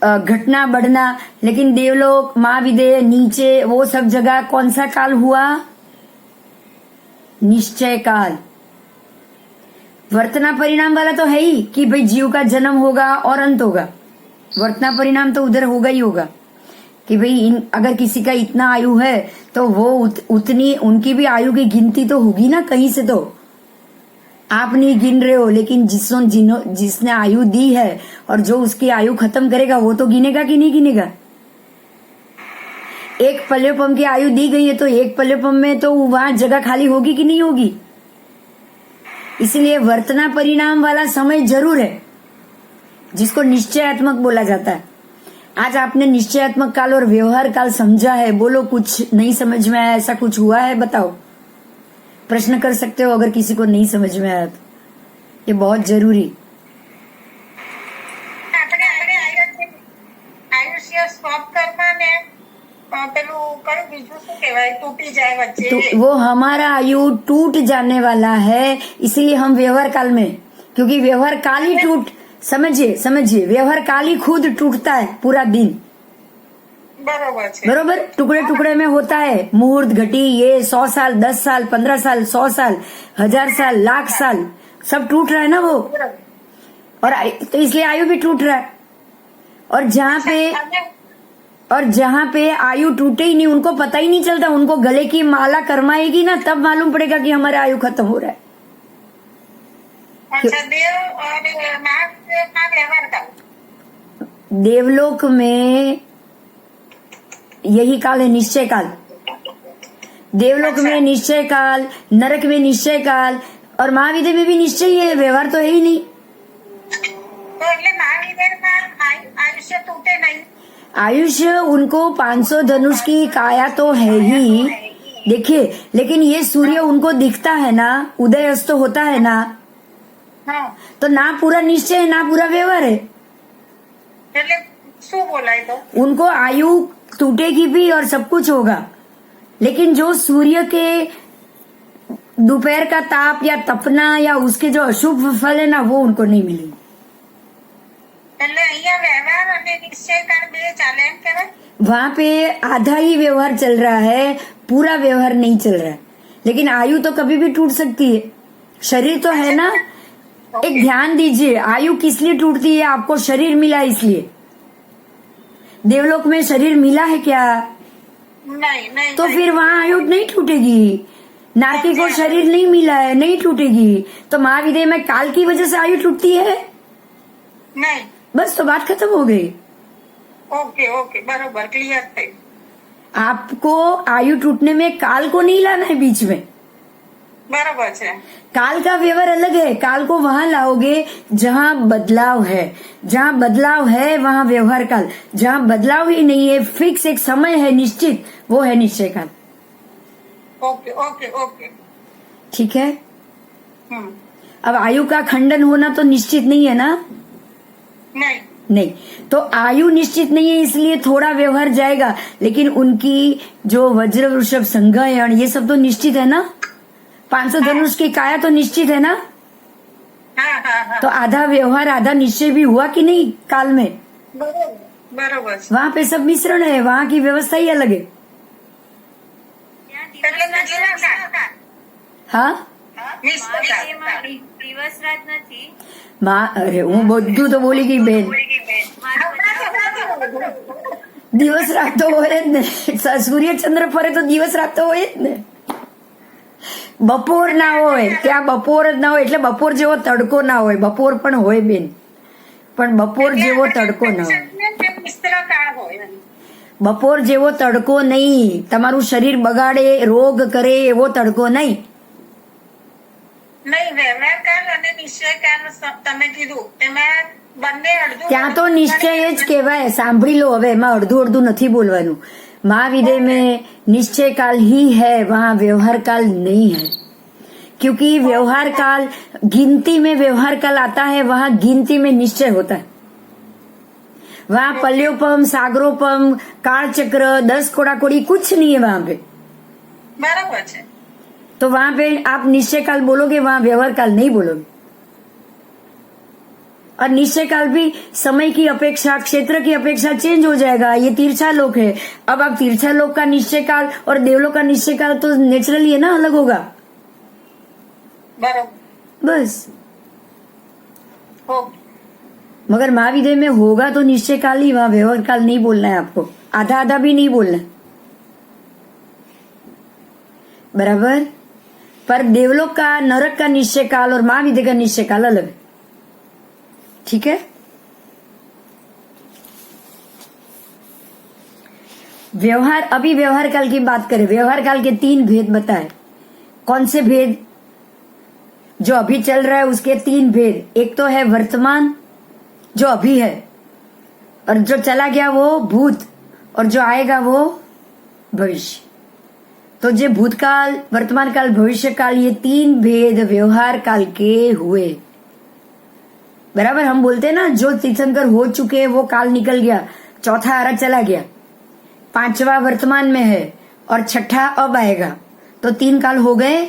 घटना बढ़ना, लेकिन देवलोक, महाविदेह, नीचे, वो सब जगह कौन सा काल हुआ? निश्चय काल। वर्तना परिणाम वाला तो है ही कि भाई जीव का जन्म होगा और अंत होगा। वर्तना परिणाम तो उधर होगा ही होगा कि भाई अगर किसी का इतना आयु है तो वो उतनी उनकी भी आयु की गिनती तो होगी ना कहीं से। तो आप नहीं गिन रहे हो, लेकिन जिसने आयु दी है और जो उसकी आयु खत्म करेगा वो तो गिनेगा कि नहीं गिनेगा? एक पल्योपम की आयु दी गई है तो एक पल्योपम में तो वहां जगह खाली होगी कि नहीं होगी? इसलिए वर्तना परिणाम वाला समय जरूर है, जिसको निश्चयात्मक बोला जाता है। आज आपने निश्चयात्मक काल और व्यवहार काल समझा है। बोलो, कुछ नहीं समझ में आया, ऐसा कुछ हुआ है? बताओ, प्रश्न कर सकते हो अगर किसी को नहीं समझ में आया तो। ये बहुत जरूरी। આપણે આયુષ્ય સ્ટોપ કરવા ને પેલું કયું બીજું શું કહેવાય, તૂટી જાય વચ્ચે। तो वो हमारा आयु टूट जाने वाला है, इसलिए हम व्यवहार काल में, क्योंकि व्यवहार काल ही समझिए व्यवहार काल ही खुद टूटता है पूरा दिन। બરોબર છે। बरोबर, टुकड़े टुकड़े में होता है। मुहूर्त घटी, ये 100 साल, 10 साल, 15 साल, 100 साल, 1000 साल, लाख साल, सब टूट रहा है ना वो, और तो इसलिए आयु भी टूट रहा है। और जहाँ पे आयु टूटे ही नहीं, उनको पता ही नहीं चलता, उनको गले की माला करवाएगी ना तब मालूम पड़ेगा कि हमारा आयु खत्म हो रहा है। अच्छा, देव और महादेव का व्यवहार का देवलोक में यही काल है, निश्चय काल। देवलोक में निश्चय काल, नरक में निश्चय काल, और महाविद्या में भी निश्चय ही है, व्यवहार तो है ही नहीं। तो એટલે મહાવીર આયુષ્ય તૂટે નહીં। आयुष्य उनको 500 धनुष की काया तो है ही, देखिए, लेकिन ये सूर्य उनको दिखता है ना, उदय अस्त होता है ना, हाँ, तो ना पूरा निश्चय है ना पूरा व्यवहार है। એટલે શું બોલાય તો उनको आयु टूटेगी भी और सब कुछ होगा, लेकिन जो सूर्य के दोपहर का ताप या तपना या उसके जो अशुभ फल है ना, वो उनको नहीं मिलेंगे। એટલે અહીંયા વ્યવહાર અને નિશ્ચય કાળ બે ચાલે એમ કહેવાય। वहाँ पे आधा ही व्यवहार चल रहा है, पूरा व्यवहार नहीं चल रहा है, लेकिन आयु तो कभी भी टूट सकती है। शरीर तो है ना, एक ध्यान दीजिए, आयु किस लिए टूटती है? आपको शरीर मिला इसलिए। देवलोक में शरीर मिला है क्या? नहीं नहीं तो फिर वहाँ आयु नहीं टूटेगी। नारकी को शरीर नहीं मिला है, नहीं टूटेगी। तो महाविद्या में काल की वजह से आयु टूटती है, नहीं। बस तो बात खत्म हो गई। ओके ओके, बरोबर, क्लियर થઈ। आपको आयु टूटने में काल को नहीं लाना है बीच में। बरोबर છે। काल का व्यवहार अलग है, काल को वहां लाओगे जहां बदलाव है। जहां बदलाव है वहां व्यवहार काल, जहां बदलाव ही नहीं है, फिक्स एक समय है निश्चित, वो है निश्चय काल। ओके ओके ओके, ठीक है। हम्म, अब आयु का खंडन होना तो निश्चित नहीं है ना? नहीं नहीं, तो आयु निश्चित नहीं है, इसलिए थोड़ा व्यवहार जाएगा, लेकिन उनकी जो वज्र वृषभ संगयन ये सब तो निश्चित है ना। 500 धनुष की काया तो निश्चित है ना। हाँ हाँ हाँ, तो आधा व्यवहार आधा निश्चय भी हुआ कि नहीं काल में? बरोबर बरोबर છે। वहाँ पे सब मिश्रण है, वहाँ की व्यवस्था ही अलग है। એટલે નિશ્ચય हाँ, દિવસ રાત નથી। અરે હું બધું તો બોલી ગઈ બેન। દિવસ રાત તો હોય જ ને, સૂર્ય ચંદ્ર ફરે તો દિવસ રાત તો હોય જ ને। બપોર ના હોય ત્યાં બપોર જ ના હોય, એટલે બપોર જેવો તડકો ના હોય। બપોર પણ હોય બેન, પણ બપોર જેવો તડકો ના હોય। મિશ્ર કાળ હોય। બપોર જેવો તડકો નહીં, તમારું શરીર બગાડે, રોગ કરે એવો તડકો નહીં। નહીં, વ્યવહાર કાળ અને નિશ્ચય કાળ તમે કીધું એમાં બંને અડધું ત્યાં તો નિશ્ચય જ કહેવાય। સાંભળી લો, હવે એમાં અડધું અડધું નથી બોલવાનું। महाविद्या में निश्चय काल ही है, वहाँ व्यवहार काल नहीं है, क्योंकि व्यवहार काल गिनती में व्यवहार काल आता है, वहाँ गिनती में निश्चय होता है। वहाँ पल्योपम, सागरोपम, काल चक्र, 10 कोड़ा कोड़ी कुछ नहीं है वहाँ पे। बराबर છે। तो वहाँ पे आप निश्चय काल बोलोगे, वहाँ व्यवहार काल नहीं बोलोगे। और निश्चय काल भी समय की अपेक्षा, क्षेत्र की अपेक्षा चेंज हो जाएगा। ये तिरछा लोक है। अब आप तिरछा लोक का निश्चय काल और देवलोक का निश्चय काल तो नेचुरली है ना, अलग होगा। बराबर, बस, ओके, मगर महाविद्या में होगा तो निश्चय काल ही, वहां व्यवहार काल नहीं बोलना है आपको, आधा आधा भी नहीं बोलना है, बराबर। पर देवलोक का, नरक का निश्चय काल और महाविद्या का निश्चय काल अलग है, ठीक है। व्यवहार, अभी व्यवहार काल की बात करें। व्यवहार काल के 3 भेद बताए। कौन से भेद? जो अभी चल रहा है उसके 3 भेद। एक तो है वर्तमान, जो अभी है, और जो चला गया वो भूत, और जो आएगा वो भविष्य। तो जो भूतकाल, वर्तमान काल, भविष्य काल, ये 3 भेद व्यवहार काल के हुए, बराबर। हम बोलते हैं ना, जो तीर्थंकर हो चुके हैं वो काल निकल गया, चौथा आरा चला गया, 5वां वर्तमान में है और 6ठा अब आएगा, तो 3 काल हो गए।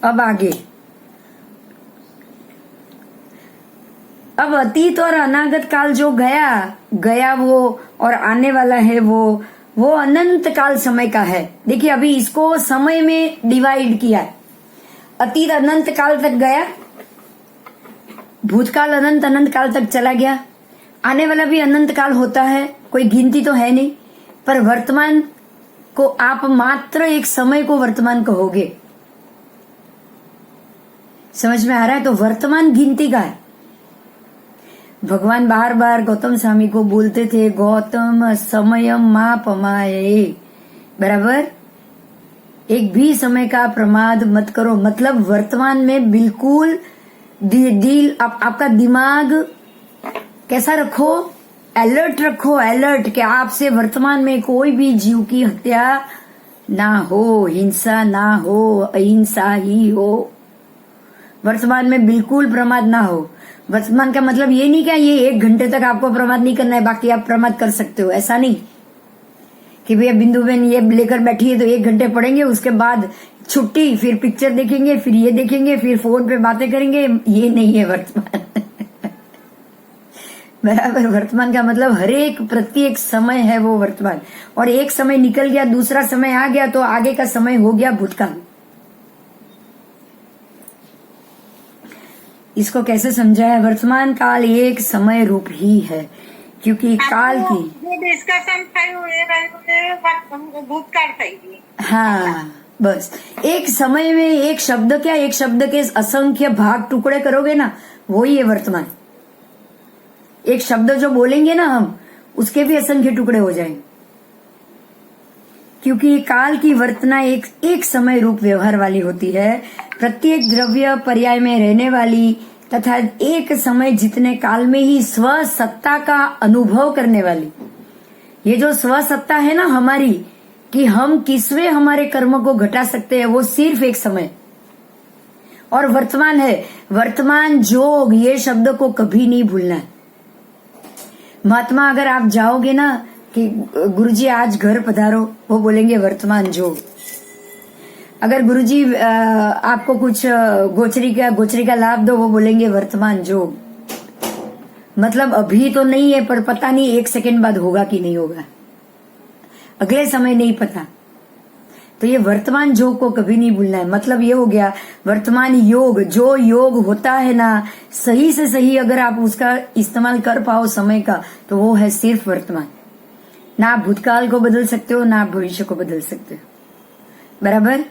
अब आगे, अब अतीत और अनागत काल जो गया वो, और आने वाला है वो अनंत काल समय का है। देखिए, अभी इसको समय में डिवाइड किया है, अतीत अनंत काल तक गया, भूतकाल अनंत अनंत काल तक चला गया, आने वाला भी अनंत काल होता है, कोई गिनती तो है नहीं। पर वर्तमान को आप मात्र एक समय को वर्तमान कहोगे। समझ में आ रहा है? तो वर्तमान गिनती का है। भगवान बार बार गौतम स्वामी को बोलते थे, गौतम समयम माप माये, बराबर, एक भी समय का प्रमाद मत करो। मतलब वर्तमान में बिल्कुल दिल आपका दिमाग कैसा रखो, अलर्ट रखो, अलर्ट, कि आपसे वर्तमान में कोई भी जीव की हत्या ना हो, हिंसा ना हो, अहिंसा ही हो। वर्तमान में बिल्कुल प्रमाद ना हो। वर्तमान का मतलब ये नहीं क्या ये 1 घंटे तक आपको प्रमाद नहीं करना है, बाकी आप प्रमाद कर सकते हो, ऐसा नहीं कि भैया बिंदु बहन ये लेकर बैठी है तो 1 घंटे पढ़ेंगे, उसके बाद छुट्टी, फिर पिक्चर देखेंगे, फिर ये देखेंगे, फिर फोन पे बातें करेंगे। ये नहीं है वर्तमान। बराबर, वर्तमान का मतलब हर एक प्रत्येक समय है वो वर्तमान। और एक समय निकल गया, दूसरा समय आ गया, तो आगे का समय हो गया भूतकाल। इसको कैसे समझा है? वर्तमान काल एक समय रूप ही है, क्योंकि काल की डिस्कशन भूतकाल थी। हाँ, बस एक समय में एक शब्द क्या, एक शब्द के असंख्य भाग टुकड़े करोगे ना, वही है वर्तमान। एक शब्द जो बोलेंगे ना हम, उसके भी असंख्य टुकड़े हो जाएंगे, क्योंकि काल की वर्तना एक समय रूप व्यवहार वाली होती है, प्रत्येक द्रव्य पर्याय में रहने वाली तथा एक समय जितने काल में ही स्व सत्ता का अनुभव करने वाली। ये जो स्व सत्ता है ना हमारी, कि हम किसमें हमारे कर्म को घटा सकते हैं, वो सिर्फ एक समय और वर्तमान है। वर्तमान जोग, ये शब्द को कभी नहीं भूलना है। महात्मा अगर आप जाओगे ना कि गुरुजी आज घर पधारो, वो बोलेंगे वर्तमान जोग। अगर गुरुजी आपको कुछ गोचरी का लाभ दो, वो बोलेंगे वर्तमान जोग। मतलब अभी तो नहीं है, पर पता नहीं 1 सेकंड बाद होगा कि नहीं होगा, अगले समय नहीं पता। तो ये वर्तमान जोग को कभी नहीं भूलना है। मतलब ये हो गया वर्तमान योग, जो योग होता है ना, सही से सही अगर आप उसका इस्तेमाल कर पाओ समय का, तो वो है सिर्फ वर्तमान। ना आप भूतकाल को बदल सकते हो, ना आप भविष्य को बदल सकते हो, बराबर।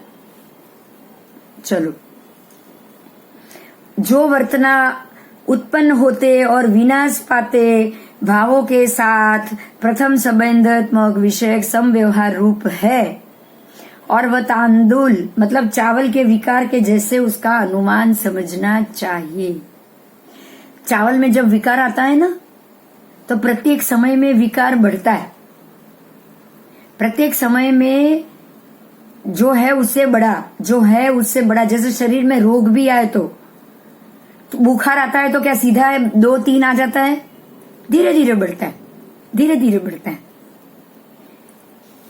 चलो, जो वर्तना उत्पन्न होते और विनाश पाते भावों के साथ प्रथम संबंधात्मक विषयक समव्यवहार रूप है, और वह तांदुल मतलब चावल के विकार के जैसे उसका अनुमान समझना चाहिए। चावल में जब विकार आता है ना, तो प्रत्येक समय में विकार बढ़ता है, प्रत्येक समय में जो है उससे बड़ा, जो है उससे बड़ा। जैसे शरीर में रोग भी आए तो बुखार आता है तो क्या सीधा है 2-3 आ जाता है? धीरे धीरे बढ़ता है, धीरे धीरे बढ़ता है,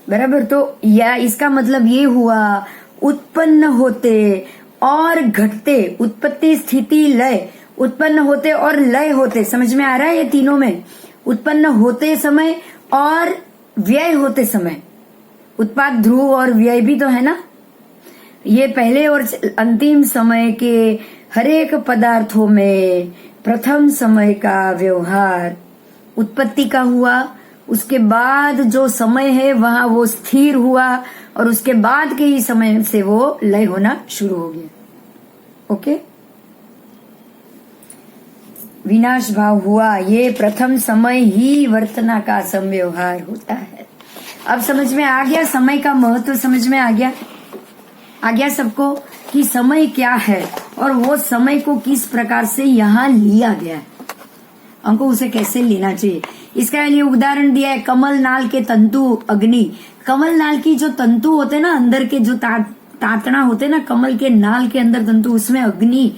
बराबर। तो या इसका मतलब ये हुआ उत्पन्न होते और घटते, उत्पत्ति स्थिति लय, उत्पन्न होते और लय होते। समझ में आ रहा है? ये तीनों में उत्पन्न होते समय और व्यय होते समय, उत्पाद ध्रुव और व्यय भी तो है ना। ये पहले और अंतिम समय के हरेक पदार्थों में प्रथम समय का व्यवहार उत्पत्ति का हुआ, उसके बाद जो समय है वहां वो स्थिर हुआ, और उसके बाद के ही समय से वो लय होना शुरू हो गया। ओके, विनाश भाव हुआ, ये प्रथम समय ही वर्तना का समव्यवहार होता है। अब समझ में आ गया समय का महत्व, समझ में आ गया सबको कि समय क्या है और वो समय को किस प्रकार से यहाँ लिया गया है, हमको उसे कैसे लेना चाहिए। इसका लिए उदाहरण दिया है कमल नाल के तंतु अग्नि। कमल नाल की जो तंतु होते ना, अंदर के जो तातना होते ना, कमल के नाल के अंदर तंतु, उसमें अग्नि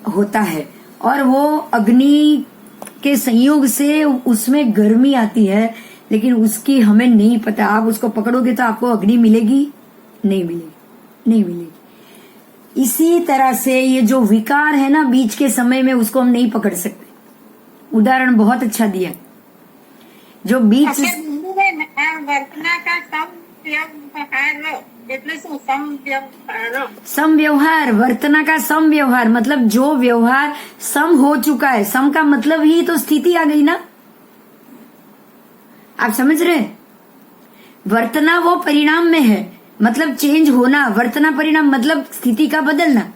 होता है, और वो अग्नि के संयोग से उसमें गर्मी आती है, लेकिन उसकी हमें नहीं पता। आप उसको पकड़ोगे तो आपको अग्नि मिलेगी? नहीं मिलेगी, नहीं मिलेगी। इसी तरह से ये जो विकार है ना बीच के समय में, उसको हम नहीं पकड़ सकते। उदाहरण बहुत अच्छा दिया, जो बीच वर्तना का सब એટલે શું સમવ્યવહાર सम व्यवहार, वर्तना का सम व्यवहार मतलब जो व्यवहार सम हो चुका है। सम का मतलब ही तो स्थिति आ गई ना, आप समझ रहे हैं? वर्तना वो परिणाम में है, मतलब चेंज होना। वर्तना परिणाम मतलब स्थिति का बदलना।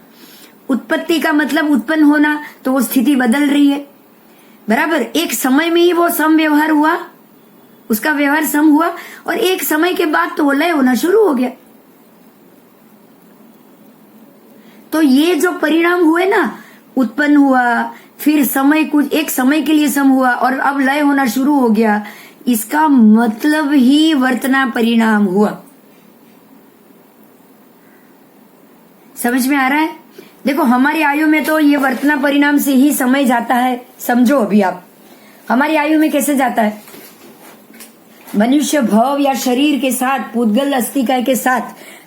उत्पत्ति का मतलब उत्पन्न होना, तो वो स्थिति बदल रही है, बराबर। एक समय में ही वो सम व्यवहार हुआ, उसका व्यवहार सम हुआ, और एक समय के बाद तो वो लय होना शुरू हो गया। तो ये जो परिणाम हुए ना, उत्पन्न हुआ, फिर समय कुछ एक समय के लिए सम हुआ और अब लय होना शुरू हो गया, इसका मतलब ही वर्तना परिणाम हुआ। समझ में आ रहा है? देखो हमारी आयु में तो ये वर्तना परिणाम से ही समय जाता है। समझो अभी आप, हमारी आयु में कैसे जाता है? मनुष्य भव या शरीर के साथ, पूतगल अस्तिकाय के साथ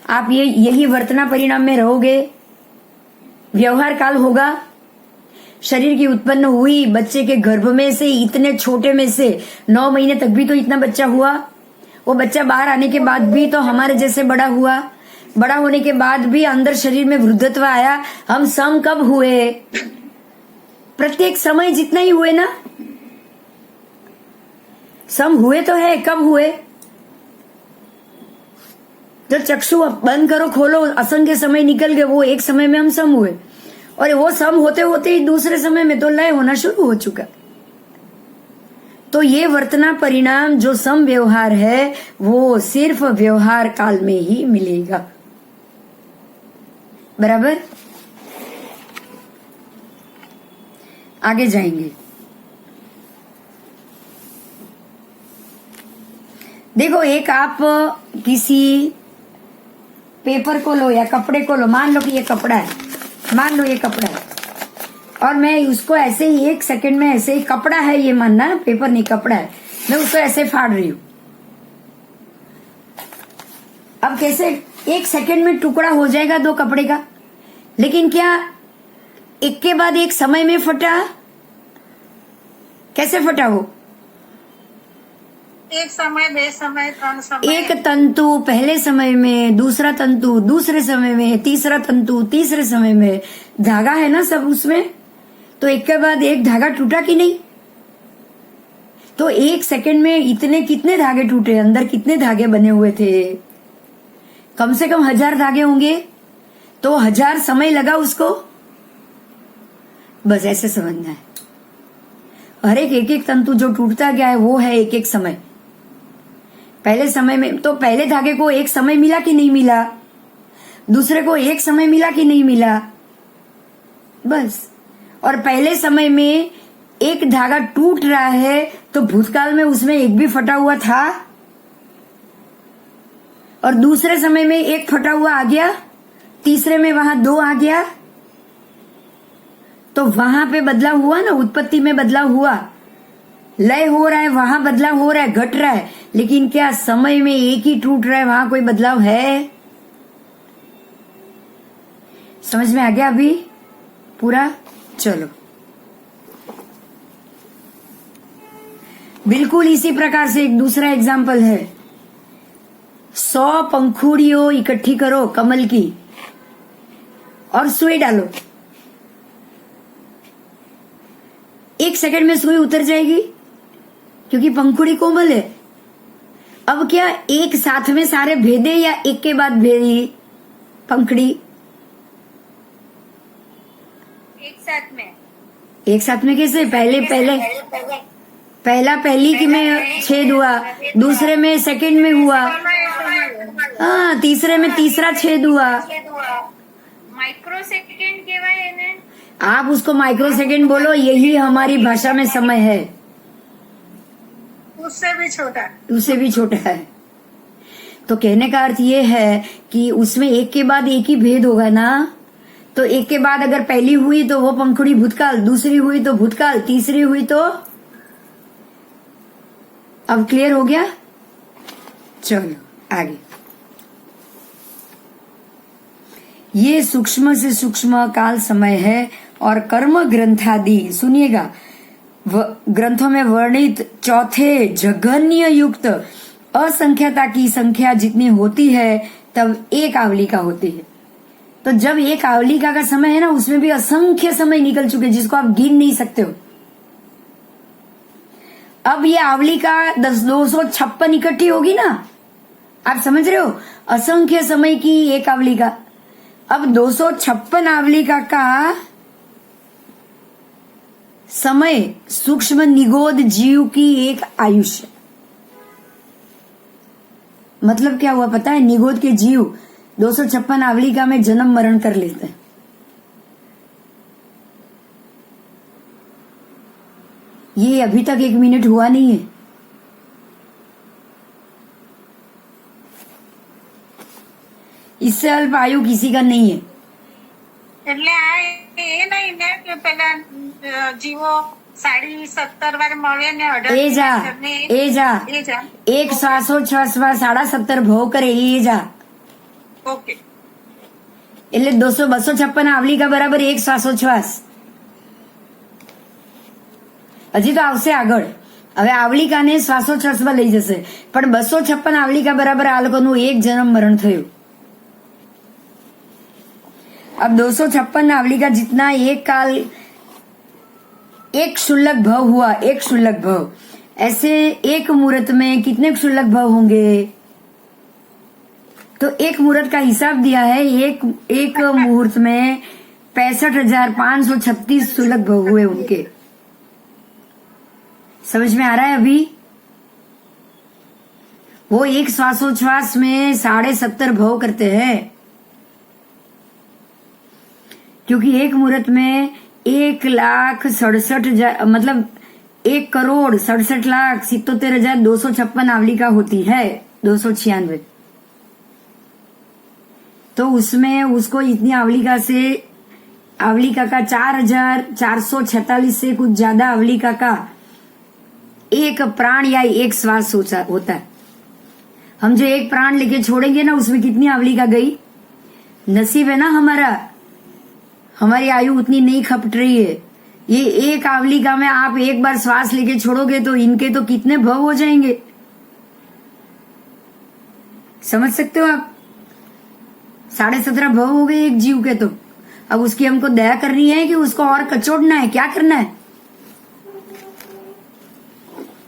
आप यही वर्तना परिणाम में रहोगे। व्यवहार काल होगा, शरीर की उत्पन्न हुई, बच्चे के गर्भ में से, इतने छोटे में से 9 महीने तक भी तो इतना बच्चा हुआ। वो बच्चा बाहर आने के बाद भी तो हमारे जैसे बड़ा हुआ। बड़ा होने के बाद भी अंदर शरीर में वृद्धत्व आया। हम सम कब हुए? प्रत्येक समय जितना ही हुए ना, सम हुए तो है। कब हुए? जब चक्षु बंद करो खोलो, असंख्य समय निकल गए, वो एक समय में हम सम हुए, और वो सम होते होते ही दूसरे समय में तो लय होना शुरू हो चुका। तो ये वर्तना परिणाम जो सम व्यवहार है वो सिर्फ व्यवहार काल में ही मिलेगा, बराबर। आगे जाएंगे। देखो एक आप किसी पेपर को लो या कपड़े को लो, मान लो कि ये कपड़ा है, मान लो ये कपड़ा है, और मैं उसको ऐसे ही 1 सेकंड में, ऐसे ही कपड़ा है ये मानना, पेपर नहीं कपड़ा है, मैं उसको ऐसे फाड़ रही हूं। अब कैसे 1 सेकंड में टुकड़ा हो जाएगा 2 कपड़े का, लेकिन क्या एक के बाद एक समय में फटा? कैसे फटा वो? एक समय, 2 समय, 3 समय। एक तंतु पहले समय में, दूसरा तंतु दूसरे समय में, तीसरा तंतु तीसरे समय में। धागा है ना सब उसमें, तो एक के बाद एक धागा टूटा कि नहीं? तो 1 सेकंड में इतने कितने धागे टूटे? अंदर कितने धागे बने हुए थे? कम से कम 1000 धागे होंगे, तो 1000 समय लगा उसको। बस ऐसे समझना है। हर एक तंतु जो टूटता गया है वो है एक समय। पहले समय में तो पहले धागे को एक समय मिला कि नहीं मिला, दूसरे को एक समय मिला कि नहीं मिला, बस। और पहले समय में एक धागा टूट रहा है तो भूतकाल में उसमें एक भी फटा हुआ था, और दूसरे समय में एक फटा हुआ आ गया, तीसरे में वहां 2 आ गया, तो वहां पे बदलाव हुआ ना, उत्पत्ति में बदलाव हुआ, लय हो रहा है, वहां बदलाव हो रहा है, घट रहा है। लेकिन क्या समय में एक ही टूट रहा है, वहां कोई बदलाव है? समझ में आ गया अभी पूरा? चलो, बिल्कुल इसी प्रकार से एक दूसरा एग्जाम्पल है। 100 पंखुड़ियों इकट्ठी करो कमल की और सुई डालो, 1 सेकंड में सुई उतर जाएगी क्योंकि पंखुड़ी कोमल है। अब क्या एक साथ में सारे भेदे या एक के बाद भेदी पंखुड़ी? एक साथ में। एक साथ में कैसे? पहली की में छेद हुआ, दूसरे में सेकंड में हुआ, हाँ, तीसरे में तीसरा छेद हुआ। माइक्रो सेकंड कहवाय એને। आप उसको माइक्रो सेकंड बोलो, यही हमारी भाषा में समय है। उससे भी छोटा। उससे भी छोटा है। तो कहने का अर्थ ये है कि उसमें एक के बाद एक ही भेद होगा ना। तो एक के बाद अगर पहली हुई तो वो पंखुड़ी भूतकाल, दूसरी हुई तो भूतकाल, तीसरी हुई तो। अब क्लियर हो गया? चलो आगे। ये सूक्ष्म से सूक्ष्म काल समय है और कर्म ग्रंथादि, सुनिएगा, ग्रंथों में वर्णित चौथे जघन्य युक्त असंख्यता की संख्या जितनी होती है, तब एक आवलिका होती है। तो जब एक आवलिका का समय है ना, उसमें भी असंख्य समय निकल चुके जिसको आप गिन नहीं सकते हो। अब ये आवलिका 256 इकट्ठी होगी ना, आप समझ रहे हो, असंख्य समय की एक आवलिका। अब 256 आवलिका का समय सूक्ष्म निगोद जीव की एक आयुष्य। मतलब क्या हुआ पता है? निगोद के जीव 256 आवलिका में जन्म मरण कर लेते हैं। ये अभी तक 1 मिनट हुआ नहीं है। इससे अल्प आयु किसी का नहीं है। એટલે આ એ નહીં ને કે પેલા જીવો 17.5 વાર મળે ને 18 એ જા ને એ જા એ જા એક શ્વાસોચ્છ્વાસમાં 17.5 ભાવ કરે એ જા, ઓકે એટલે 256 આવલિકા બરાબર એક શ્વાસોચ્છ્વાસ। હજી તો આવશે આગળ। હવે આવલિકાને શ્વાસોચ્છ્વાસમાં લઈ જશે, પણ 256 આવલિકા બરાબર આ લોકોનું એક જન્મ મરણ થયું। अब 256 आवलिका जितना एक काल एक क्षुल्लक भव हुआ, एक क्षुल्लक भव, ऐसे एक मुहूर्त में कितने क्षुल्लक भव होंगे? तो एक मुहूर्त का हिसाब दिया है, एक मुहूर्त में 65,536 क्षुल्लक भव हुए उनके। समझ में आ रहा है अभी? वो एक श्वासोच्छ्वास में 70.5 भव करते हैं, क्योंकि एक मुहूर्त में 1,67,000 मतलब 1,67,77,256 आवलिका होती है, 296। तो उसमें उसको इतनी आवलिका का 4,446 से कुछ ज्यादा आवलिका का एक प्राण या एक श्वास होता है। हम जो एक प्राण लेके छोड़ेंगे ना, उसमें कितनी आवलिका गई? नसीब है ना हमारा, हमारी आयु उतनी नहीं खपट रही है। ये एक आवलिका में आप एक बार श्वास लेके छोड़ोगे तो इनके तो कितने भव हो जाएंगे, समझ सकते हो आप? 17.5 भव हो गए एक जीव के। तो अब उसकी हमको दया करनी है कि उसको और कचोड़ना है? क्या करना है?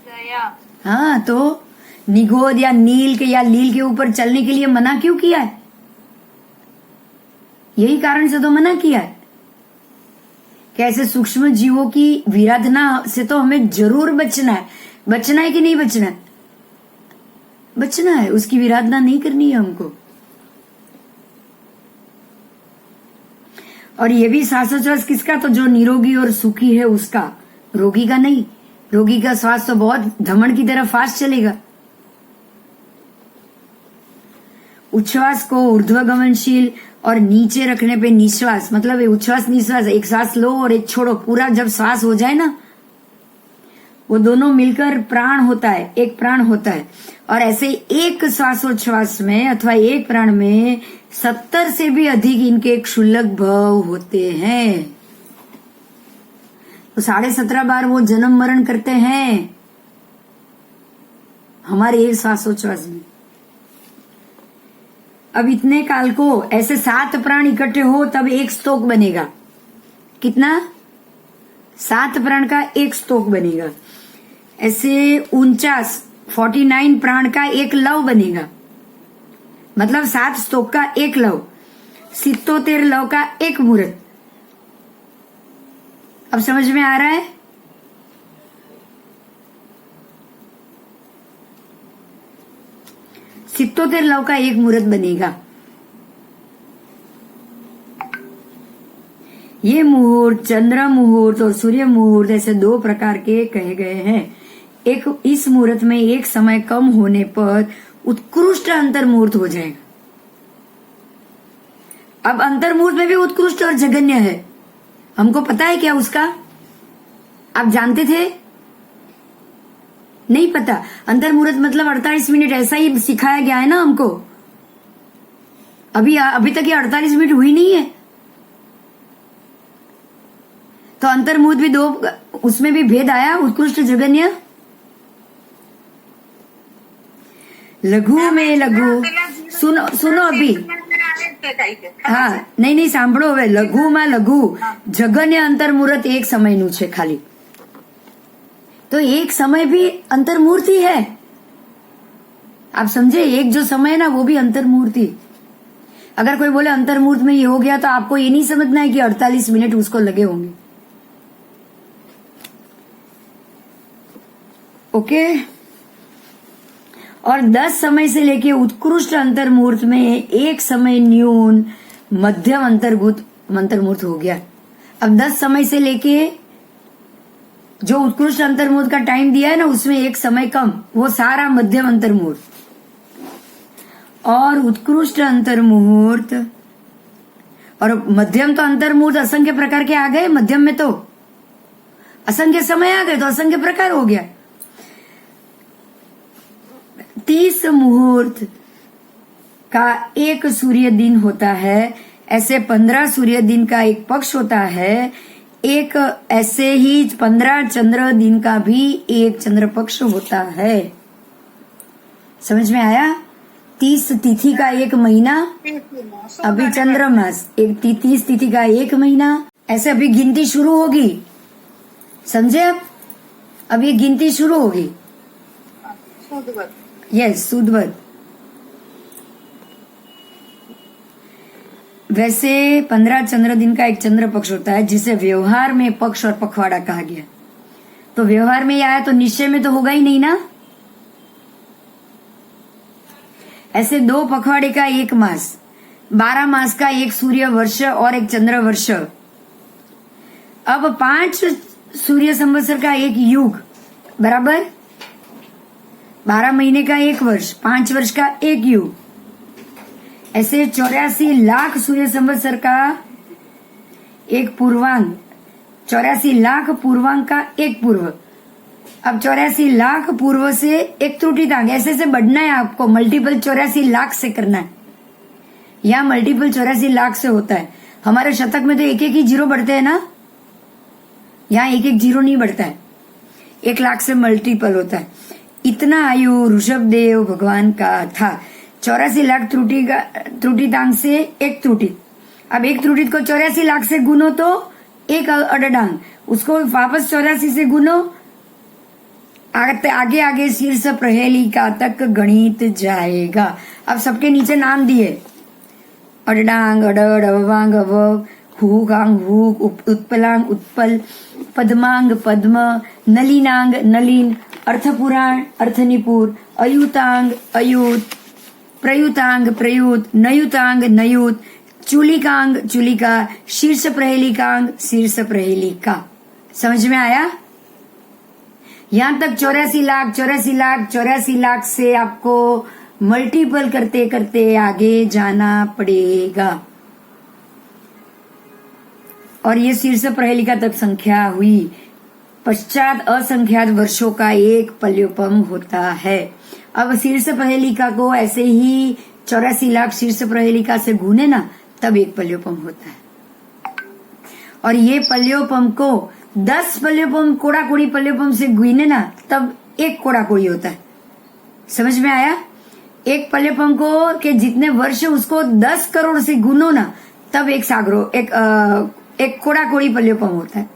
દયા हाँ, तो निगोद या नील के या लील के ऊपर चलने के लिए मना क्यों किया है? यही कारण से तो मना किया है कि ऐसे सूक्ष्म जीवों की विराधना से तो हमें जरूर बचना है। बचना है कि नहीं बचना है? बचना है, उसकी विराधना नहीं करनी है हमको। और ये भी श्वासोच्छ्वास किसका? तो जो निरोगी और सुखी है उसका, रोगी का नहीं। रोगी का श्वास तो बहुत धमन की तरह फास्ट चलेगा। उच्छ्वास को ऊर्ध्वगमनशील और नीचे रखने पे निश्वास, मतलब उच्छ्वास निश्वास, एक सांस लो और एक छोड़ो, पूरा जब श्वास हो जाए ना, वो दोनों मिलकर प्राण होता है, एक प्राण होता है। और ऐसे एक श्वासोच्छ्वास में अथवा एक प्राण में 70 से भी अधिक इनके क्षुल्लक भव होते हैं। तो 17.5 बार वो जन्म मरण करते हैं हमारे एक श्वासोच्छ्वास में। अब इतने काल को ऐसे 7 प्राण इकट्ठे हो तब एक स्तोक बनेगा। कितना? 7 प्राण का एक स्तोक बनेगा। ऐसे 49 प्राण का एक लव बनेगा, मतलब 7 स्तोक का एक लव, 77 लव का एक मुहूर्त। अब समझ में आ रहा है? सित्तोतेर लव का एक मुहूर्त बनेगा। ये मुहूर्त चंद्र मुहूर्त और सूर्य मुहूर्त ऐसे 2 प्रकार के कहे गए हैं। एक इस मुहूर्त में एक समय कम होने पर उत्कृष्ट अंतर मुहूर्त हो जाएगा। अब अंतर मुहूर्त में भी उत्कृष्ट और जघन्य है, हमको पता है क्या उसका? आप जानते थे? नहीं पता। अंतर मुहूर्त मतलब 48 मिनट, ऐसा ही सिखाया गया है ना हमको। अभी तक ये 48 मिनट हुई नहीं है। तो अंतर मुहूर्त भी 2, उसमें भी भेद आया, उत्कृष्ट जघन्य। लघु में लघु, सुनो सुनो अभी આવે જ તે કઈ કે હા નહીં સાંભળો હવે લઘુમાં લઘુ જગન્ય અંતર્મુહૂર્ત એક સમયનું છે ખાલી तो एक समय भी अंतर्मूर्ति है आप समझे एक जो समय है ना वो भी अंतर्मूर्ति अगर कोई बोले अंतर्मूर्त में ये हो गया तो आपको ये नहीं समझना है कि 48 मिनट उसको लगे होंगे ओके और 10 समय से लेके उत्कृष्ट अंतर्मूर्त में एक समय न्यून मध्यम अंतर्मूर्त हो गया अब 10 समय से लेके जो उत्कृष्ट अंतर्मुहूर्त का टाइम दिया है ना उसमें एक समय कम वो सारा मध्यम अंतर्मुहूर्त और उत्कृष्ट अंतर्मुहूर्त और मध्यम तो अंतर्मुहूर्त असंख्य प्रकार के आ गए मध्यम में तो असंख्य समय आ गए तो असंख्य प्रकार हो गया 30 मुहूर्त का एक सूर्य दिन होता है ऐसे 15 सूर्य दिन का एक पक्ष होता है एक ऐसे ही 15 चंद्र दिन का भी एक चंद्र पक्ष होता है समझ में आया 30 तिथि का एक महीना अभी चंद्रमास एक 30 तिथि का एक महीना ऐसे अभी गिनती शुरू होगी समझे आप अब ये गिनती शुरू होगी यस सुदवत वैसे 15 चंद्र दिन का एक चंद्र पक्ष होता है जिसे व्यवहार में पक्ष और पखवाड़ा कहा गया तो व्यवहार में ही आया तो निश्चय में तो होगा ही नहीं ना ऐसे 2 पखवाड़े का एक मास 12 मास का एक सूर्य वर्ष और एक चंद्र वर्ष अब 5 सूर्य संवत्सर का एक युग बराबर 12 महीने का एक वर्ष 5 वर्ष का एक युग ऐसे 84 लाख सूर्य संवत्सर का एक पूर्वांग 84 लाख पूर्वांग का एक पूर्व अब 84 लाख पूर्व से एक त्रुटितांक ऐसे ऐसे बढ़ना है आपको मल्टीपल 84 लाख से करना है यहाँ मल्टीपल 84 लाख से होता है हमारे शतक में तो एक एक ही जीरो बढ़ते हैं ना यहाँ एक एक जीरो नहीं बढ़ता है 1 लाख से मल्टीपल होता है इतना आयु ऋषभ देव भगवान का था 84 लाख त्रुटितांक से एक त्रुटि अब एक त्रुटि को 84 लाख से गुनो तो एक अडडांग उसको वापस 84 से गुनो आगे आगे शीर्ष प्रहेलिका तक गणित जाएगा अब सबके नीचे नाम दिए अडडांग अडड अवांग अव हुकांग हुक उत्पलांग उत्पल पद्मांग पद्म नलिनांग नलिन अर्थपुराण अर्थनिपुर अयुतांग अयुत प्रयुतांग प्रयुत नयुतांग नयुत चूलिकांग चूलिका शीर्ष प्रहेलिकांग शीर्ष प्रहेलिका समझ में आया यहां तक 84 लाख से आपको मल्टीपल करते करते आगे जाना पड़ेगा और ये शीर्ष प्रहेलिका तक संख्या हुई पश्चात असंख्यात वर्षों का एक पल्योपम होता है अब शीर्ष प्रहेलिका को ऐसे ही 84 लाख शीर्ष प्रहेलिका से गुने ना तब एक पल्योपम होता है और ये पल्योपम को 10 पल्योपम कोड़ा कोड़ी पल्योपम से गुने ना तब एक कोड़ा कोड़ी होता है समझ में आया एक पल्योपम को के जितने वर्ष उसको 10 करोड़ से गुनो ना तब एक सागरो एक कोड़ा कोड़ी पल्योपम होता है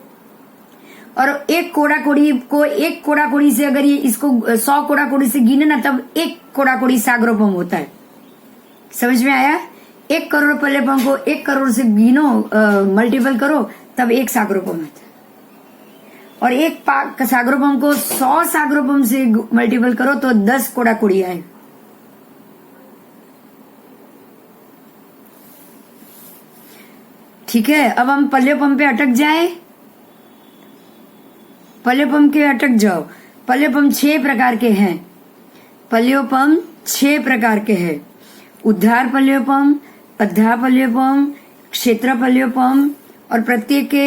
और एक कोड़ा कोड़ी से अगर ये इसको 100 कोड़ा कोड़ी से गिने ना तब एक कोड़ा कोड़ी सागरोपम होता है समझ में आया 1 करोड़ पल्योपम को 1 करोड़ से गिनो मल्टीपल करो तब एक सागरोपम आता है और एक सागरोपम को 100 सागरोपम से मल्टीपल करो तो 10 कोड़ा कोड़ी आए ठीक है अब हम पल्योपम पे अटक जाए पल्योपम के अटक जाओ पल्योपम 6 प्रकार के हैं पल्योपम 6 प्रकार के हैं उद्धार पल्योपम अद्धा पल्योपम क्षेत्र पल्योपम और प्रत्येक के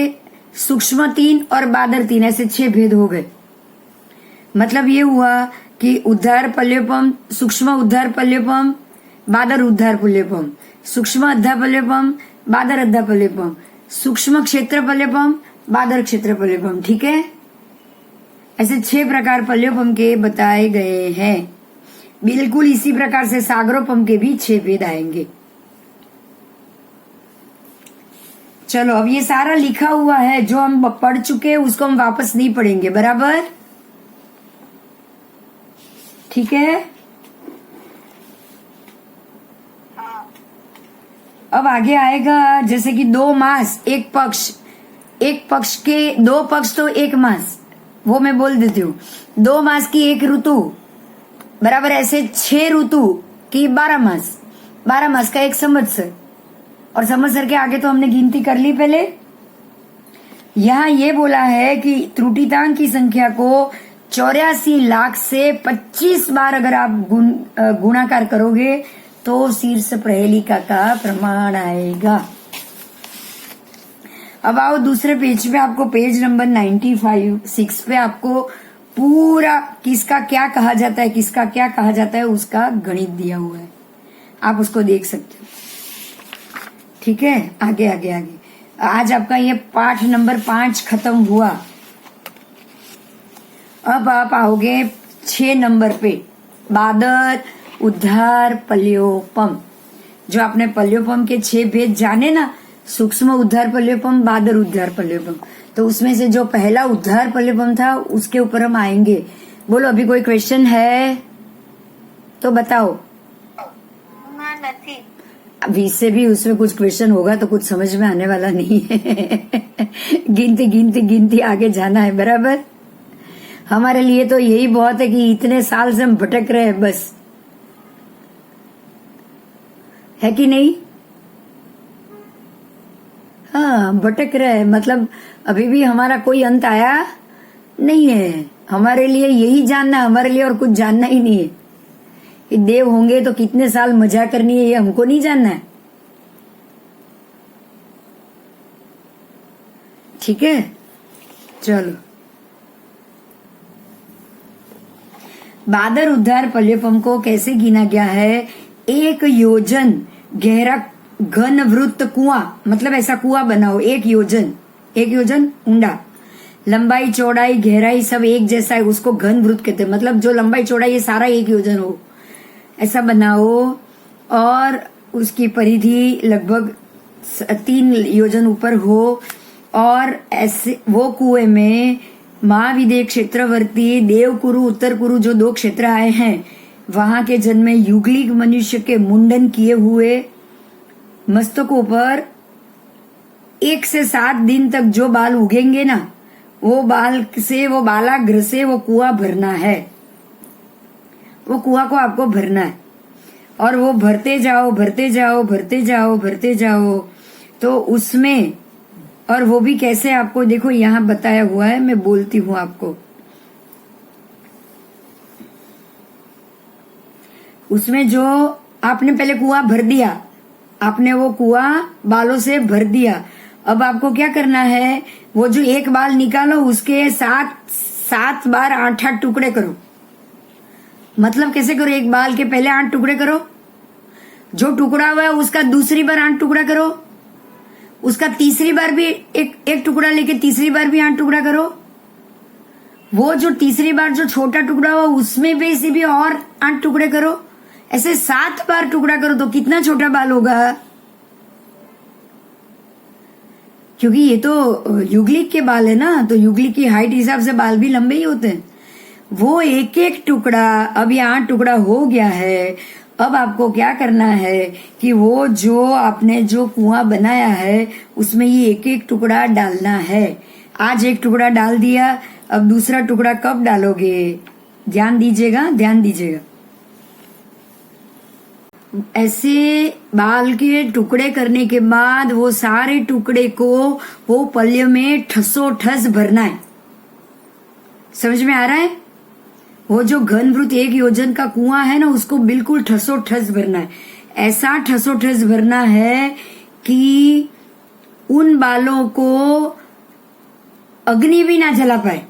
सूक्ष्म 3 और बादर 3 ऐसे 6 भेद हो गए मतलब ये हुआ कि उद्धार पल्योपम सूक्ष्म उद्धार पल्योपम बादर उद्धार पल्योपम सूक्ष्म अद्धा पल्योपम बादर अद्धा पल्योपम सूक्ष्म क्षेत्र पल्योपम बादर क्षेत्र पल्योपम ठीक है ऐसे 6 प्रकार पल्योपम के बताए गए हैं बिल्कुल इसी प्रकार से सागरोपम के भी 6 भेद आएंगे। चलो अब ये सारा लिखा हुआ है, जो हम पढ़ चुके हैं उसको हम वापस नहीं पढ़ेंगे, बराबर? ठीक है। अब आगे आएगा जैसे कि 2 मास, एक पक्ष के 2 पक्ष तो 1 मास, वो मैं बोल देती हूँ। 2 मास की 1 ऋतु बराबर, ऐसे 6 ऋतु की 12 मास, 12 मास का 1 संवत्सर। और संवत्सर के आगे तो हमने गिनती कर ली पहले। यहाँ ये बोला है कि त्रुटितांक की संख्या को 84 लाख से 25 बार अगर आप गुणाकार करोगे तो शीर्ष प्रहेलिका का प्रमाण आएगा। अब आओ दूसरे पेज पे, आपको पेज नंबर 95 पे आपको पूरा किसका क्या कहा जाता है, किसका क्या कहा जाता है उसका गणित दिया हुआ है, आप उसको देख सकते हो। ठीक है, आगे आगे आगे। आज आपका ये पाठ नंबर 5 खत्म हुआ। अब आप आओगे 6 नंबर पे, बादर उद्धार पल्योपम। जो आपने पल्योपम के 6 भेद जाने ना, सूक्ष्म उद्धार पल्योपम, बादर उद्धार पल्योपम, तो उसमें से जो पहला उद्धार पल्योपम था उसके ऊपर हम आएंगे। बोलो अभी कोई क्वेश्चन है तो बताओ। अभी इससे भी उसमें कुछ क्वेश्चन होगा तो कुछ समझ में आने वाला नहीं है। गिनती आगे जाना है, बराबर? हमारे लिए तो यही बहुत है कि इतने साल से हम भटक रहे हैं, बस, है कि नहीं? हाँ, भटक रहे हैं, मतलब अभी भी हमारा कोई अंत आया नहीं है। हमारे लिए यही जानना, हमारे लिए और कुछ जानना ही नहीं है कि देव होंगे तो कितने साल मजा करनी है, ये हमको नहीं जानना है। ठीक है, चलो। बादर उद्धार पल्योपम को कैसे गिना गया है? 1 योजन गहरा घन वृत्त कुआं, मतलब ऐसा कुआं बनाओ, 1 योजन ऊंडा, लंबाई चौड़ाई गहराई सब एक जैसा है, उसको घन वृत्त कहते हैं। मतलब जो लंबाई चौड़ाई ये सारा 1 योजन हो, ऐसा बनाओ। और उसकी परिधि लगभग 3 योजन ऊपर हो। और ऐसे वो कुएं में महाविदेह क्षेत्रवर्ती देवकुरु उत्तर कुरु जो 2 क्षेत्र आए हैं, वहां के जन्म में युगलिक मनुष्य के मुंडन किए हुए मस्तकों पर 1 से 7 दिन तक जो बाल उगेंगे ना, वो बाल से, वो बालाग्र से वो कुआं भरना है। वो कुआं को आपको भरना है और वो भरते जाओ भरते जाओ भरते जाओ भरते जाओ। तो उसमें, और वो भी कैसे, आपको देखो यहाँ बताया हुआ है, मैं बोलती हूँ आपको। उसमें जो आपने पहले कुआं भर दिया, आपने वो कुआं बालों से भर दिया। अब आपको क्या करना है, वो जो 1 बाल निकालो उसके 7 बार 8 टुकड़े करो। मतलब कैसे करो? 1 बाल के पहले 8 टुकड़े करो, जो टुकड़ा हुआ है उसका दूसरी बार 8 टुकड़ा करो, उसका तीसरी बार भी एक टुकड़ा लेके तीसरी बार भी 8 टुकड़ा करो। वो जो तीसरी बार जो छोटा टुकड़ा हुआ उसमें भी और 8 टुकड़े करो। ऐसे 7 बार टुकड़ा करो तो कितना छोटा बाल होगा? क्योंकि ये तो युगलिक के बाल है ना, तो युगलिक की हाइट हिसाब से बाल भी लंबे ही होते हैं। वो 1 टुकड़ा, अब ये 8 टुकड़ा हो गया है। अब आपको क्या करना है कि वो जो आपने जो कुआं बनाया है उसमें ये 1 टुकड़ा डालना है। आज 1 टुकड़ा डाल दिया, अब दूसरा टुकड़ा कब डालोगे? ध्यान दीजिएगा, ध्यान दीजिएगा। ऐसे बाल के टुकड़े करने के बाद वो सारे टुकड़े को वो पल्य में ठसोठस भरना है। समझ में आ रहा है? वो जो घन वृत्त 1 योजन का कुआं है ना, उसको बिल्कुल ठसोठस भरना है। ऐसा ठसोठस भरना है कि उन बालों को अग्नि भी ना जला पाए।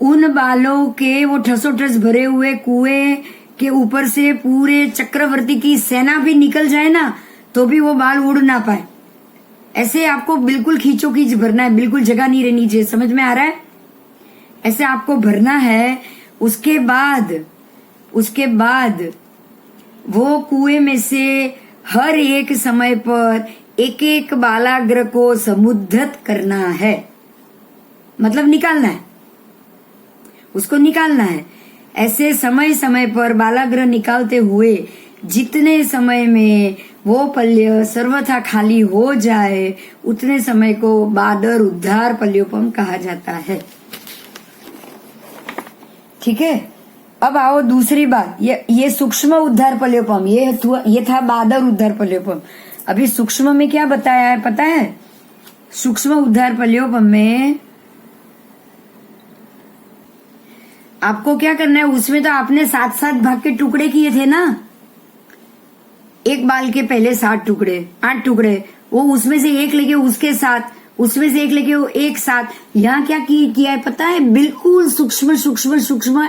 उन बालों के वो ठसोठस भरे हुए कुएं के ऊपर से पूरे चक्रवर्ती की सेना भी निकल जाए ना, तो भी वो बाल उड़ ना पाए। ऐसे आपको बिल्कुल खींचो खींच भरना है, बिल्कुल जगह नहीं रहनी चाहिए। समझ में आ रहा है? ऐसे आपको भरना है। उसके बाद वो कुएं में से हर एक समय पर एक एक बालाग्र को समुद्धत करना है, मतलब निकालना है, उसको निकालना है। ऐसे समय समय पर बालाग्र निकालते हुए जितने समय में वो पल्य सर्वथा खाली हो जाए उतने समय को बादर उद्धार पल्योपम कहा जाता है। ठीक है, अब आओ दूसरी बात। ये सूक्ष्म उद्धार पल्योपम, ये था बादर उद्धार पल्योपम। अभी सूक्ष्म में क्या बताया है पता है? सूक्ष्म उद्धार पल्योपम में आपको क्या करना है, उसमें तो आपने 7-7 भाग के टुकड़े किए थे ना, एक बाल के पहले 7 टुकड़े 8 टुकड़े, वो उसमें से एक लेके उसके साथ, उसमें से एक लेके वो एक साथ। यहाँ क्या किया है पता है? बिल्कुल सूक्ष्म सूक्ष्म सूक्ष्म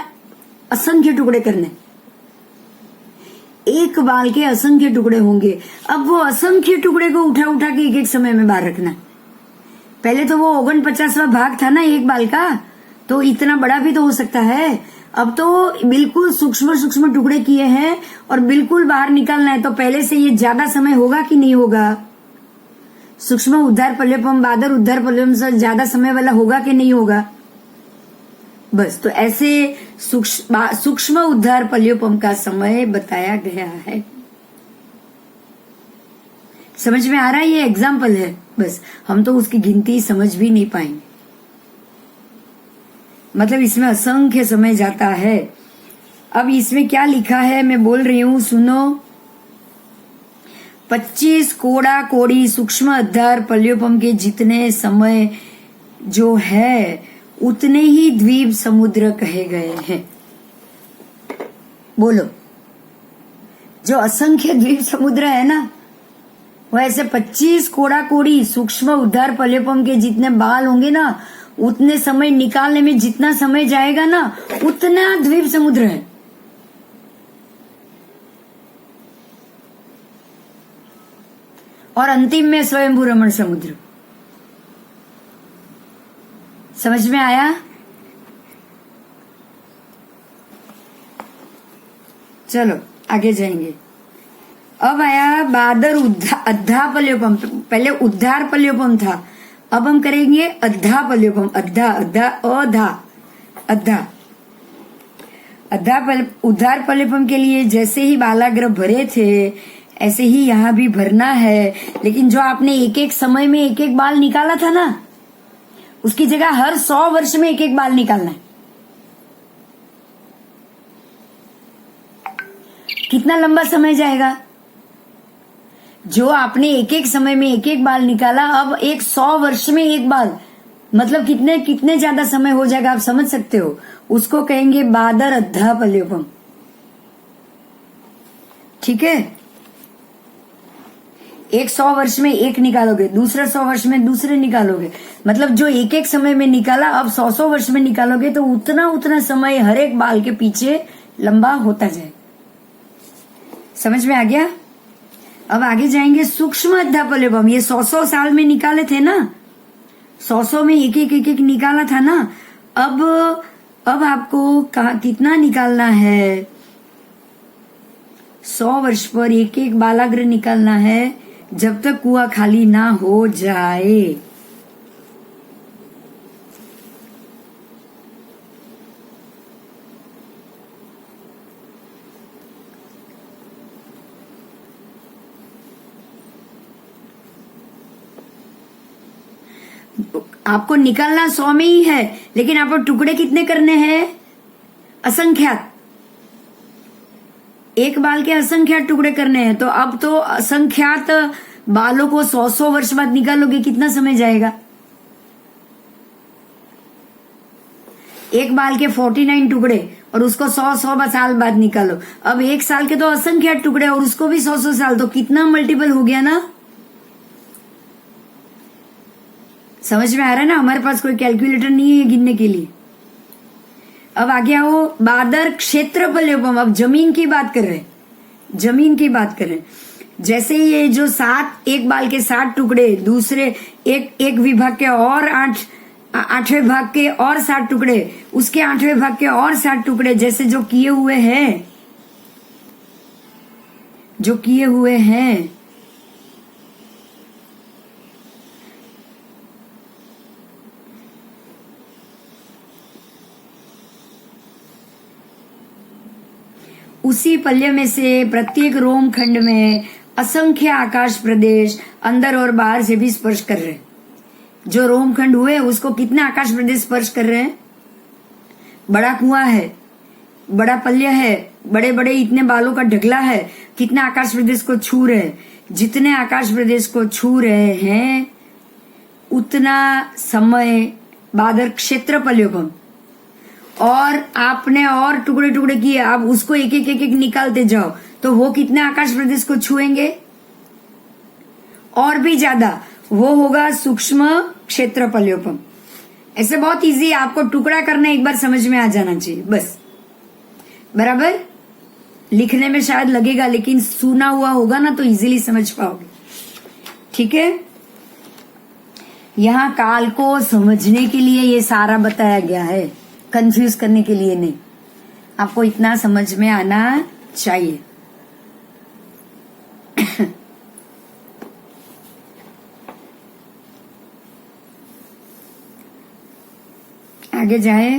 असंख्य टुकड़े करने, एक बाल के असंख्य टुकड़े होंगे। अब वो असंख्य टुकड़े को उठा उठा के एक एक समय में बाहर रखना। पहले तो वो 49वां भाग था ना एक बाल का, तो इतना बड़ा भी तो हो सकता है। अब तो बिल्कुल सूक्ष्म सूक्ष्म टुकड़े किए हैं और बिल्कुल बाहर निकालना है। तो पहले से ये ज्यादा समय होगा कि नहीं होगा? सूक्ष्म उद्धार पल्योपम बादर उद्धार पल्योपम से ज्यादा समय वाला होगा कि नहीं होगा? बस, तो ऐसे सूक्ष्म उद्धार पल्योपम का समय बताया गया है। समझ में आ रहा है? ये एग्जाम्पल है, बस हम तो उसकी गिनती समझ भी नहीं पाएंगे। मतलब इसमें असंख्य समय जाता है। अब इसमें क्या लिखा है मैं बोल रही हूं, सुनो। 25 कोड़ा कोड़ी सूक्ष्म उद्धार पल्योपम के जितने समय जो है उतने ही द्वीप समुद्र कहे गए हैं। बोलो, जो असंख्य द्वीप समुद्र है ना, वो ऐसे 25 कोड़ा कोड़ी सूक्ष्म उद्धार पल्योपम के जितने बाल होंगे ना, उतने समय निकालने में जितना समय जाएगा ना, उतना द्वीप समुद्र है। और अंतिम में स्वयंभू रमण समुद्र। समझ में आया? चलो आगे जाएंगे। अब आया बादर अद्धा पल्योपम। पहले उद्धार पल्योपम था, अब हम करेंगे अद्धा पल्योपम। उद्धार पल्योपम के लिए जैसे ही बालाग्र भरे थे ऐसे ही यहाँ भी भरना है। लेकिन जो आपने एक एक समय में एक एक बाल निकाला था ना, उसकी जगह हर 100 वर्ष में एक एक बाल निकालना है। कितना लंबा समय जाएगा? जो आपने एक एक समय में एक एक बाल निकाला, अब 100 वर्ष में एक बाल, मतलब कितने ज्यादा समय हो जाएगा, आप समझ सकते हो। उसको कहेंगे बादर अद्धा पल्योपम। ठीक है, 100 वर्ष में एक निकालोगे, दूसरे 100 वर्ष में दूसरे निकालोगे, मतलब जो एक एक समय में निकाला अब 100 वर्ष में निकालोगे तो उतना समय हर एक बाल के पीछे लंबा होता जाए। समझ में आ गया? अब आगे जाएंगे सूक्ष्म अद्धा पल्योपम। ये 100 साल में निकाले थे ना, 100 में एक एक निकाला था ना। अब आपको कितना निकालना है? 100 वर्ष पर एक एक बालाग्र निकालना है जब तक कुआं खाली ना हो जाए। आपको निकालना 100 में ही है, लेकिन आपको टुकड़े कितने करने हैं? असंख्यात। एक बाल के असंख्यात टुकड़े करने हैं। तो अब तो असंख्यात बालों को 100 वर्ष बाद निकालोगे, कितना समय जाएगा? एक बाल के 49 टुकड़े और उसको 100 साल बाद निकालो। अब एक साल के तो असंख्यात टुकड़े और उसको भी 100 साल, तो कितना मल्टीपल हो गया ना? समझ में आ रहा है ना? हमारे पास कोई कैलकुलेटर नहीं है गिनने के लिए। अब आगे आओ बादर क्षेत्र पल्योपम। अब जमीन की बात कर रहे हैं, जमीन की बात कर रहे हैं। जैसे ये जो 7 एक बाल के 7 टुकड़े, दूसरे एक विभाग के और 8 8वें भाग के और 7 टुकड़े, उसके 8वें भाग के और 7 टुकड़े, जैसे जो किए हुए हैं, जो किए हुए हैं। उसी पल्य में से प्रत्येक रोम खंड में असंख्य आकाश प्रदेश अंदर और बाहर से भी स्पर्श कर रहे हैं। जो रोम खंड हुए उसको कितने आकाश प्रदेश स्पर्श कर रहे हैं? बड़ा कुआं है, बड़ा पल्य है, बड़े बड़े इतने बालों का ढगला है, कितने आकाश प्रदेश को छू रहे हैं। जितने आकाश प्रदेश को छू रहे हैं उतना समय बादर क्षेत्र पल्योपम, और आपने और टुकड़े टुकड़े किए, आप उसको एक एक एक एक निकालते जाओ तो वो कितने आकाश प्रदेश को छुएंगे? और भी ज्यादा, वो होगा सूक्ष्म क्षेत्र पल्योपम। ऐसे बहुत इजी, आपको टुकड़ा करना एक बार समझ में आ जाना चाहिए बस। बराबर? लिखने में शायद लगेगा, लेकिन सुना हुआ होगा ना तो इजीली समझ पाओगे। ठीक है, यहाँ काल को समझने के लिए ये सारा बताया गया है, कंफ्यूज करने के लिए नहीं। आपको इतना समझ में आना चाहिए। आगे जाए।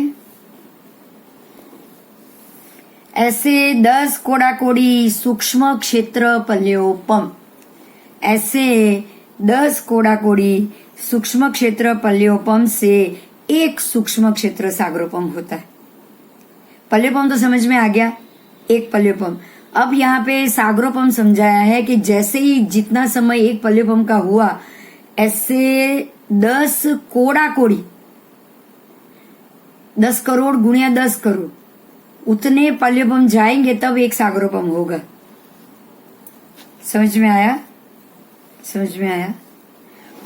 ऐसे 10 कोड़ाकोड़ी सूक्ष्म क्षेत्र पल्योपम, ऐसे 10 कोड़ाकोड़ी सूक्ष्म क्षेत्र पल्योपम से एक सूक्ष्म क्षेत्र सागरोपम होता है। पल्योपम तो समझ में आ गया, एक पल्योपम। अब यहाँ पे सागरोपम समझाया है कि जैसे ही जितना समय एक पल्योपम का हुआ, ऐसे 10 कोड़ाकोड़ी, 10 करोड़ गुणिया 10 करोड़, उतने पल्योपम जाएंगे तब एक सागरोपम होगा। समझ में आया? समझ में आया?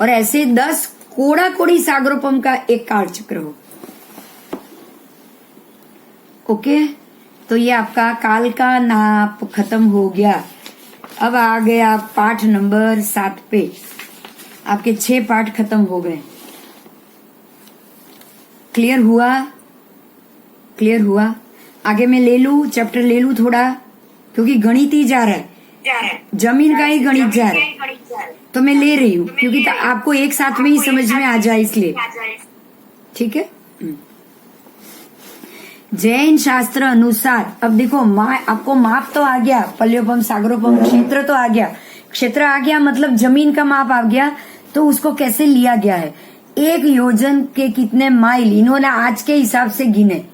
और ऐसे 10 कोड़ाकोड़ी सागरोपम का एक काल चक्र हो। ओके, तो ये आपका काल का नाप खत्म हो गया। अब आ गया पाठ नंबर 7 पे। आपके 6 पाठ खत्म हो गए। क्लियर हुआ? क्लियर हुआ? आगे मैं ले लू, चैप्टर ले लू थोड़ा, क्योंकि गणित ही जा रहा है, जमीन का ही गणित जा रहा है, तो मैं ले रही हूँ क्योंकि आपको एक साथ में ही समझ में आ जाए इसलिए। ठीक है, जैन शास्त्र अनुसार अब देखो, आपको माप तो आ गया, पल्योपम सागरोपम क्षेत्र तो आ गया, क्षेत्र आ गया मतलब जमीन का माप आ गया। तो उसको कैसे लिया गया है? एक योजन के कितने माइल इन्होंने आज के हिसाब से गिने।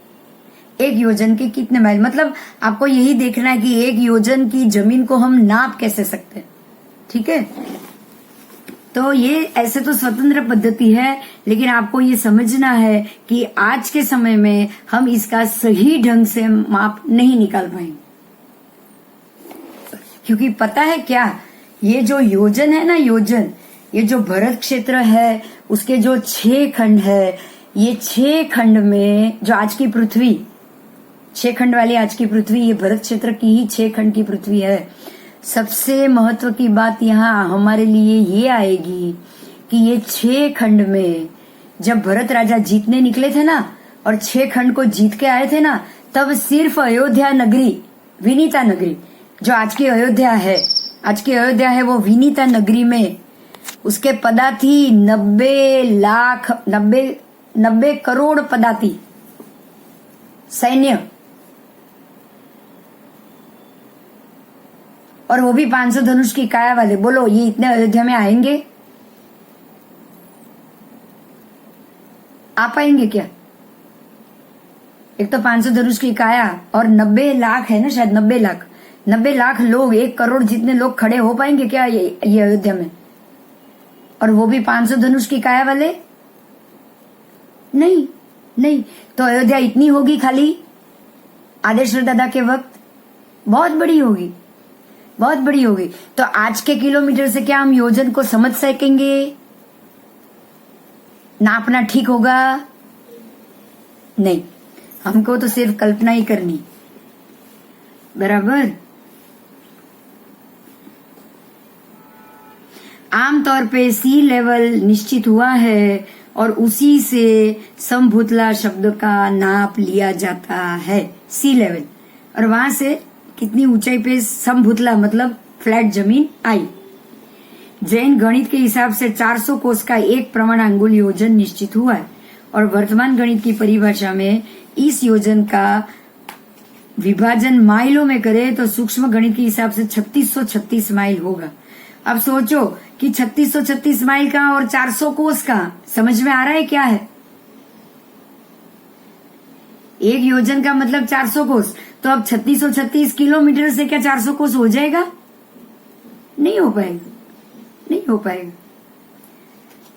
एक योजन के कितने माइल, मतलब आपको यही देखना है कि एक योजन की जमीन को हम नाप कैसे सकते हैं। ठीक है, तो ये ऐसे तो स्वतंत्र पद्धति है, लेकिन आपको ये समझना है कि आज के समय में हम इसका सही ढंग से माप नहीं निकाल पाएंगे। क्योंकि पता है क्या, ये जो योजन है ना, योजन, ये जो भरत क्षेत्र है उसके जो 6 खंड है, ये 6 खंड में जो आज की पृथ्वी, 6 खंड वाली आज की पृथ्वी, ये भरत क्षेत्र की ही 6 खंड की पृथ्वी है। सबसे महत्व की बात यहाँ हमारे लिए ये आएगी कि ये 6 खंड में जब भरत राजा जीतने निकले थे ना, और 6 खंड को जीत के आए थे ना, तब सिर्फ अयोध्या नगरी, विनीता नगरी, जो आज की अयोध्या है, आज की अयोध्या है, वो विनीता नगरी में उसके पदार्थी 90 करोड़ पदार्थी सैन्य, और वो भी 500 धनुष की काया वाले। बोलो, ये इतने अयोध्या में आएंगे? आ पाएंगे क्या? एक तो 500 धनुष की काया और 90 लाख है ना, शायद 90 लाख लोग, 1 करोड़ जितने लोग खड़े हो पाएंगे क्या ये अयोध्या में? और वो भी 500 धनुष की काया वाले? नहीं नहीं। तो अयोध्या इतनी होगी खाली आदेश्वर दादा के वक्त, बहुत बड़ी होगी, बहुत बड़ी होगी। तो आज के किलोमीटर से क्या हम योजन को समझ सकेंगे? नापना ठीक होगा? नहीं, हमको तो सिर्फ कल्पना ही करनी। बराबर? आमतौर पे सी लेवल निश्चित हुआ है और उसी से समभूतला शब्द का नाप लिया जाता है, सी लेवल। और वहां से कितनी ऊंचाई पे समभूतला मतलब फ्लैट जमीन आई। जैन गणित के हिसाब से 400 कोस का एक प्रमाण अंगुल योजन निश्चित हुआ है और वर्तमान गणित की परिभाषा में इस योजन का विभाजन माइलों में करें तो सूक्ष्म गणित के हिसाब से 3636 माइल होगा। अब सोचो कि 3636 माइल का और 400 कोस का, समझ में आ रहा है क्या है? एक योजन का मतलब 400 कोस, तो अब 3636 किलोमीटर से क्या 400 कोस हो जाएगा? नहीं हो पाएगा, नहीं हो पाएगा।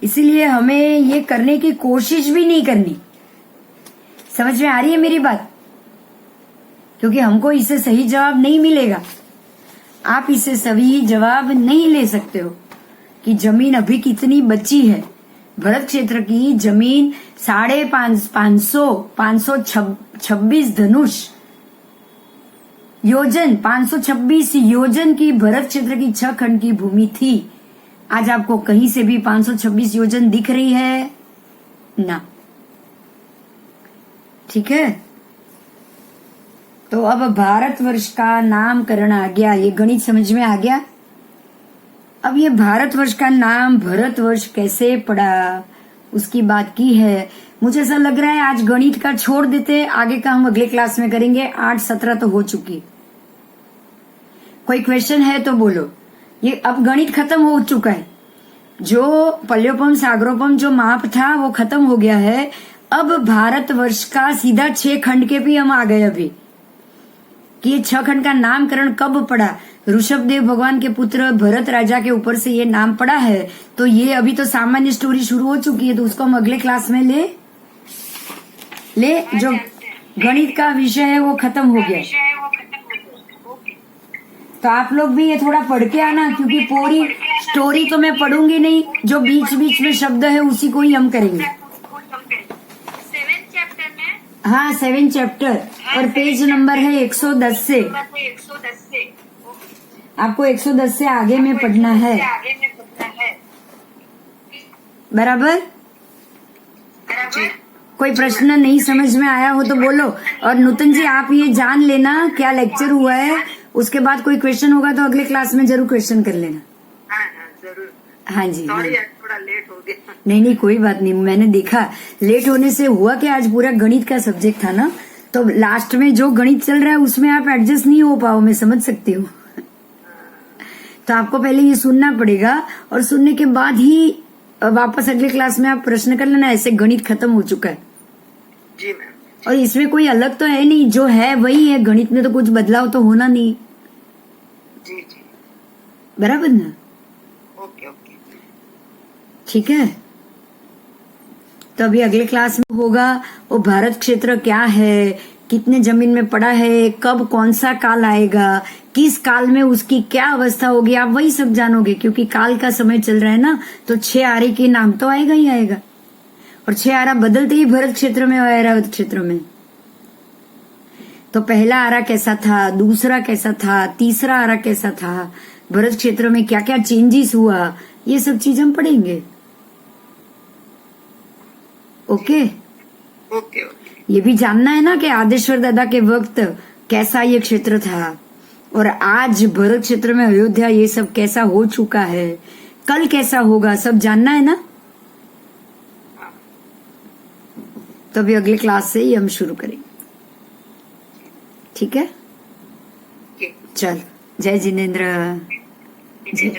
इसीलिए हमें ये करने की कोशिश भी नहीं करनी। समझ में आ रही है मेरी बात? क्योंकि हमको इससे सही जवाब नहीं मिलेगा। आप इससे सही जवाब नहीं ले सकते हो कि जमीन अभी कितनी बची है। भरत क्षेत्र की जमीन 526 धनुष योजन, 526 योजन की भरत क्षेत्र की 6 खंड की भूमि थी। आज आपको कहीं से भी 526 योजन दिख रही है ना? ठीक है, तो अब भारतवर्ष का नामकरण आ गया। ये गणित समझ में आ गया। अब ये भारतवर्ष का नाम भरतवर्ष कैसे पड़ा उसकी बात की है। मुझे ऐसा लग रहा है आज गणित का छोड़ देते, आगे का हम अगले क्लास में करेंगे। 8-17 तो हो चुकी। कोई क्वेश्चन है तो बोलो। ये अब गणित खत्म हो चुका है। जो पल्योपम सागरोपम जो माप था वो खत्म हो गया है। अब भारतवर्ष का सीधा 6 खंड के भी हम आ गए अभी कि ये 6 खंड का नामकरण कब पड़ा। ऋषभदेव भगवान के पुत्र भरत राजा के ऊपर से ये नाम पड़ा है। तो ये अभी तो सामान्य स्टोरी शुरू हो चुकी है, तो उसको हम अगले क्लास में ले जो गणित का विषय है वो खत्म हो गया। तो आप लोग भी ये थोड़ा पढ़ के आना, क्योंकि पूरी स्टोरी तो मैं पढ़ूंगी नहीं, जो बीच बीच में शब्द है उसी को ही हम करेंगे। 7 चैप्टर में, हाँ 7 चैप्टर और पेज नंबर है 110 से। 110 से आपको 110 से आगे में पढ़ना है, आगे में पढ़ना है। बराबर? कोई प्रश्न नहीं समझ में आया हो तो बोलो। और नूतन जी आप ये जान लेना क्या लेक्चर हुआ है, उसके बाद कोई क्वेश्चन होगा तो अगले क्लास में जरूर क्वेश्चन कर लेना। हाँ जरूर। हाँ जी, हाँ। सॉरी थोड़ा लेट हो गया। नहीं कोई बात नहीं। मैंने देखा लेट होने से हुआ कि आज पूरा गणित का सब्जेक्ट था ना, तो लास्ट में जो गणित चल रहा है उसमें आप एडजस्ट नहीं हो पाओ, मैं समझ सकती हूँ। तो आपको पहले ये सुनना पड़ेगा और सुनने के बाद ही वापस अगले क्लास में आप प्रश्न कर लेना। ऐसे गणित खत्म हो चुका है जी मैम। और इसमें कोई अलग तो है नहीं, जो है वही है। गणित में तो कुछ बदलाव तो होना नहीं, जी जी बराबर ना? ओके ओके ठीक है, तो अभी अगले क्लास में होगा वो भारत क्षेत्र क्या है, कितने जमीन में पड़ा है, कब कौन सा काल आएगा, किस काल में उसकी क्या अवस्था होगी, आप वही सब जानोगे। क्योंकि काल का समय चल रहा है ना, तो 6 आरे के नाम तो आएगा ही आएगा। और 6 आरा बदलते ही भरत क्षेत्र में और ऐरावत क्षेत्र में। तो पहला आरा कैसा था, दूसरा कैसा था, तीसरा आरा कैसा था, भरत क्षेत्र में क्या क्या चेंजेस हुआ, ये सब चीज हम पढ़ेंगे। Okay okay okay. ये भी जानना है ना कि आदेश्वर दादा के वक्त कैसा ये क्षेत्र था और आज भरत क्षेत्र में अयोध्या ये सब कैसा हो चुका है, कल कैसा होगा, सब जानना है ना। तो अभी अगले क्लास से ही हम शुरू करेंगे। ठीक है, ओके। चल। जय जिनेन्द्र। जय